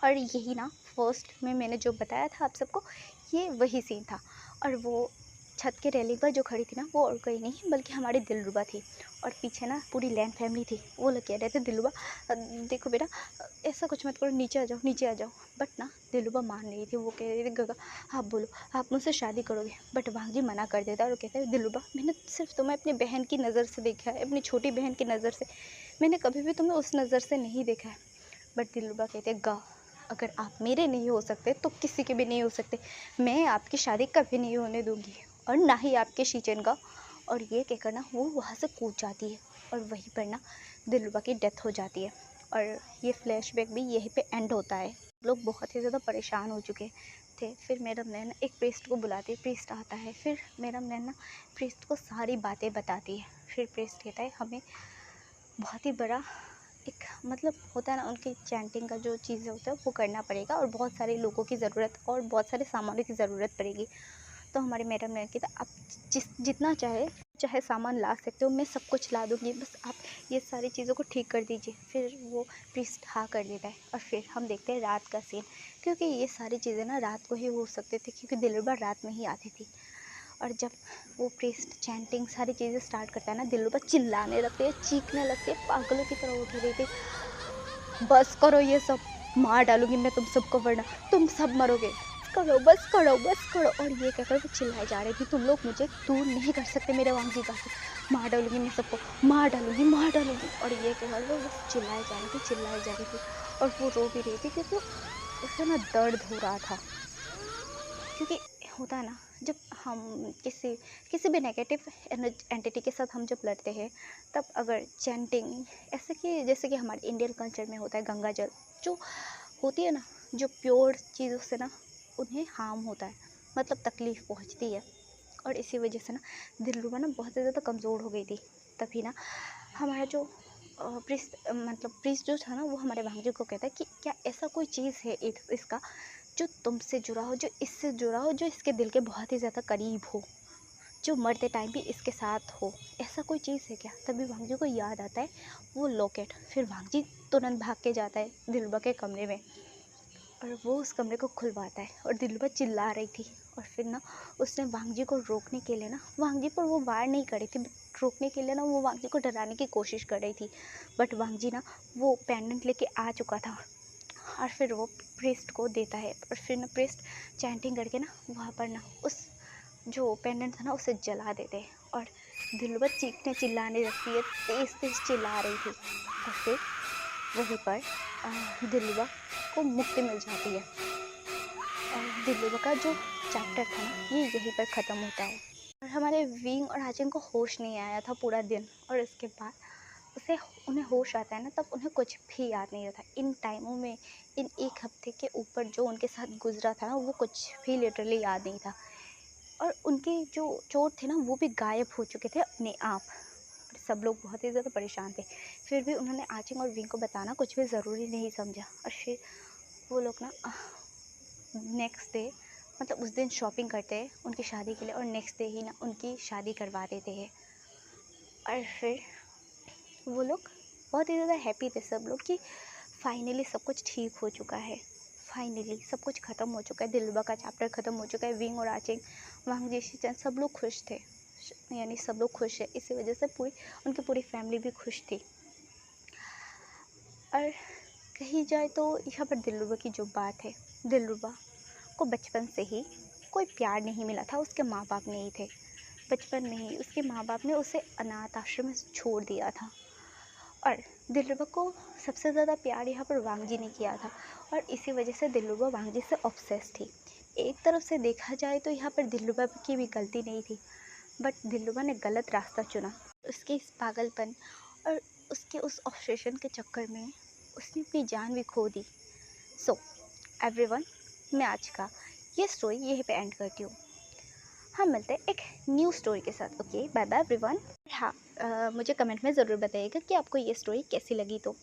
और यही ना फर्स्ट में मैंने जो बताया था आप सबको, ये वही सीन था। और वो छत के रेलिंग पर जो खड़ी थी ना, वो और कोई नहीं बल्कि हमारी दिलरुबा थी। और पीछे ना पूरी लैंड फैमिली थी। वो लोग कह रहे थे, दिलरुबा देखो बेटा, ऐसा कुछ मत करो, नीचे आ जाओ, नीचे आ जाओ। बट ना दिलरुबा मान रही थी। वो कह रही थी, गगा आप बोलो, आप मुझसे शादी करोगे? बट वांगजी मना कर देता है और कहता है, दिलरुबा मैंने सिर्फ तुम्हें अपनी बहन की नज़र से देखा है, अपनी छोटी बहन की नज़र से, मैंने कभी भी तुम्हें उस नज़र से नहीं देखा है। बट दिलरुबा कहते हैं, गा अगर आप मेरे नहीं हो सकते तो किसी के भी नहीं हो सकते। मैं आपकी शादी कभी नहीं होने दूंगी, और ना ही आपके शीचेन का। और ये कहकर ना वो वहाँ से कूद जाती है और वहीं पर ना दिलरुबा की डेथ हो जाती है। और ये फ्लैशबैक भी यहीं पे एंड होता है। लोग बहुत ही ज़्यादा परेशान हो चुके थे। फिर मैडम नैन एक प्रीस्ट को बुलाती है, प्रीस्ट आता है। फिर मैडम नैन ना प्रीस्ट को सारी बातें बताती है। फिर प्रीस्ट कहता है, हमें बहुत ही बड़ा एक होता है ना, उनकी चैंटिंग का जो चीज़ें होता है वो करना पड़ेगा, और बहुत सारे लोगों की ज़रूरत और बहुत सारे सामानों की ज़रूरत पड़ेगी। तो हमारे मैडम ने कहता, आप जितना चाहे सामान ला सकते हो, मैं सब कुछ ला दूँगी, बस आप ये सारी चीज़ों को ठीक कर दीजिए। फिर वो प्रीस्ट हाँ कर देता है। और फिर हम देखते हैं रात का सीन, क्योंकि ये सारी चीज़ें ना रात को ही हो सकते थे, क्योंकि दिलरुबा रात में ही आती थी। और जब वो प्रीस्ट चैंटिंग सारी चीज़ें स्टार्ट करता है ना, दिलरुबा चिल्लाने लगती है, चीखने लगती है, पागलों की तरह उठ रही थी, बस करो ये सब, मार डालूंगी मैं तुम सबको, वरना तुम सब मरोगे, करो बस करो बस करो। और ये कहकर वो चिल्लाई जा रही थी, तुम लोग मुझे दूर नहीं कर सकते मेरे वांगजी का से, मार डालूंगी मैं सबको, मार डालूंगी मार डालूंगी। और ये कहकर वो बस चिल्लाई जा रही थी, चिल्लाई जा रही थी। और वो रो भी रही थी, क्योंकि उसे ना दर्द हो रहा था। क्योंकि होता है ना, जब हम किसी किसी भी नेगेटिव एंटिटी के साथ हम जब लड़ते हैं, तब अगर चैंटिंग ऐसे कि जैसे कि हमारे इंडियन कल्चर में होता है, गंगा जल जो होती है ना, जो प्योर चीज़ों से ना उन्हें हार्म होता है, तकलीफ़ पहुंचती है। और इसी वजह से ना दिलरुबा ना बहुत ज़्यादा कमज़ोर हो गई थी। तभी ना हमारा जो प्रीस्ट जो था ना, वो हमारे भांजे को कहता है कि क्या ऐसा कोई चीज़ है इसका जो तुमसे जुड़ा हो, जो इससे जुड़ा हो, जो इसके दिल के बहुत ही ज़्यादा करीब हो, जो मरते टाइम भी इसके साथ हो, ऐसा कोई चीज़ है क्या? तभी भांजी को याद आता है वो लॉकेट। फिर भांजी तुरंत भाग के जाता है दिलरुबा के कमरे में, और वो उस कमरे को खुलवाता है। और दिलरुबा चिल्ला रही थी। और फिर ना उसने वांगजी को रोकने के लिए ना, वांगजी पर वो वार नहीं कर रही थी, बट रोकने के लिए ना वो वांगजी को डराने की कोशिश कर रही थी। बट वांगजी ना वो पेंडेंट लेके आ चुका था, और फिर वो प्रीस्ट को देता है। और फिर ना प्रीस्ट चैंटिंग करके ना वहाँ पर ना उस जो पेंडेंट था ना उसे जला देते हैं। और दिलरुबा चीखने चिल्लाने लगती है, तेज़ तेज़ चिल्ला रही थी। और फिर वहीं पर दिलरुबा को मुक्ति मिल जाती है। और दिलरुबा का जो चैप्टर था ना, ये यहीं पर ख़त्म होता है। और हमारे विंग और आजिन को होश नहीं आया था पूरा दिन। और इसके बाद उसे उन्हें होश आता है ना, तब उन्हें कुछ भी याद नहीं रहता। इन टाइमों में, इन 1 हफ्ते के ऊपर जो उनके साथ गुज़रा था ना, वो कुछ भी लिटरली याद नहीं था। और उनके जो चोर थे ना, वो भी गायब हो चुके थे अपने आप। सब लोग बहुत ही ज़्यादा परेशान थे। फिर भी उन्होंने आचिंग और विंग को बताना कुछ भी ज़रूरी नहीं समझा। और फिर वो लोग ना नेक्स्ट डे, मतलब उस दिन शॉपिंग करते हैं उनकी शादी के लिए, और नेक्स्ट डे ही ना उनकी शादी करवा देते हैं। और फिर वो लोग बहुत ही ज़्यादा हैप्पी थे सब लोग कि फाइनली सब कुछ ठीक हो चुका है, फाइनली सब कुछ ख़त्म हो चुका है, दिलरुबा का चैप्टर ख़त्म हो चुका है। विंग और आचिंग, वांग जीशीचन, सब लोग खुश थे, यानी सब लोग खुश है। इसी वजह से उनकी पूरी फैमिली भी खुश थी। और कही जाए तो यहाँ पर दिलरुबा की जो बात है, दिलरुबा को बचपन से ही कोई प्यार नहीं मिला था, उसके माँ बाप नहीं थे। बचपन में ही उसके माँ बाप ने उसे अनाथ आश्रम में छोड़ दिया था। और दिलरुबा को सबसे ज़्यादा प्यार यहाँ पर वांगजी ने किया था, और इसी वजह से दिलरुबा वांगजी से ऑब्सेस थी। एक तरफ से देखा जाए तो यहाँ पर दिलरुबा की भी गलती नहीं थी, बट दिलरुबा ने गलत रास्ता चुना। उसके इस पागलपन और उसके उस ऑब्सेशन के चक्कर में उसने अपनी जान भी खो दी। सो एवरीवन, मैं आज का ये स्टोरी यहीं पे एंड करती हूँ। हम मिलते हैं एक न्यू स्टोरी के साथ। Okay, bye bye everyone. हाँ, मुझे कमेंट में ज़रूर बताइएगा कि आपको ये स्टोरी कैसी लगी। तो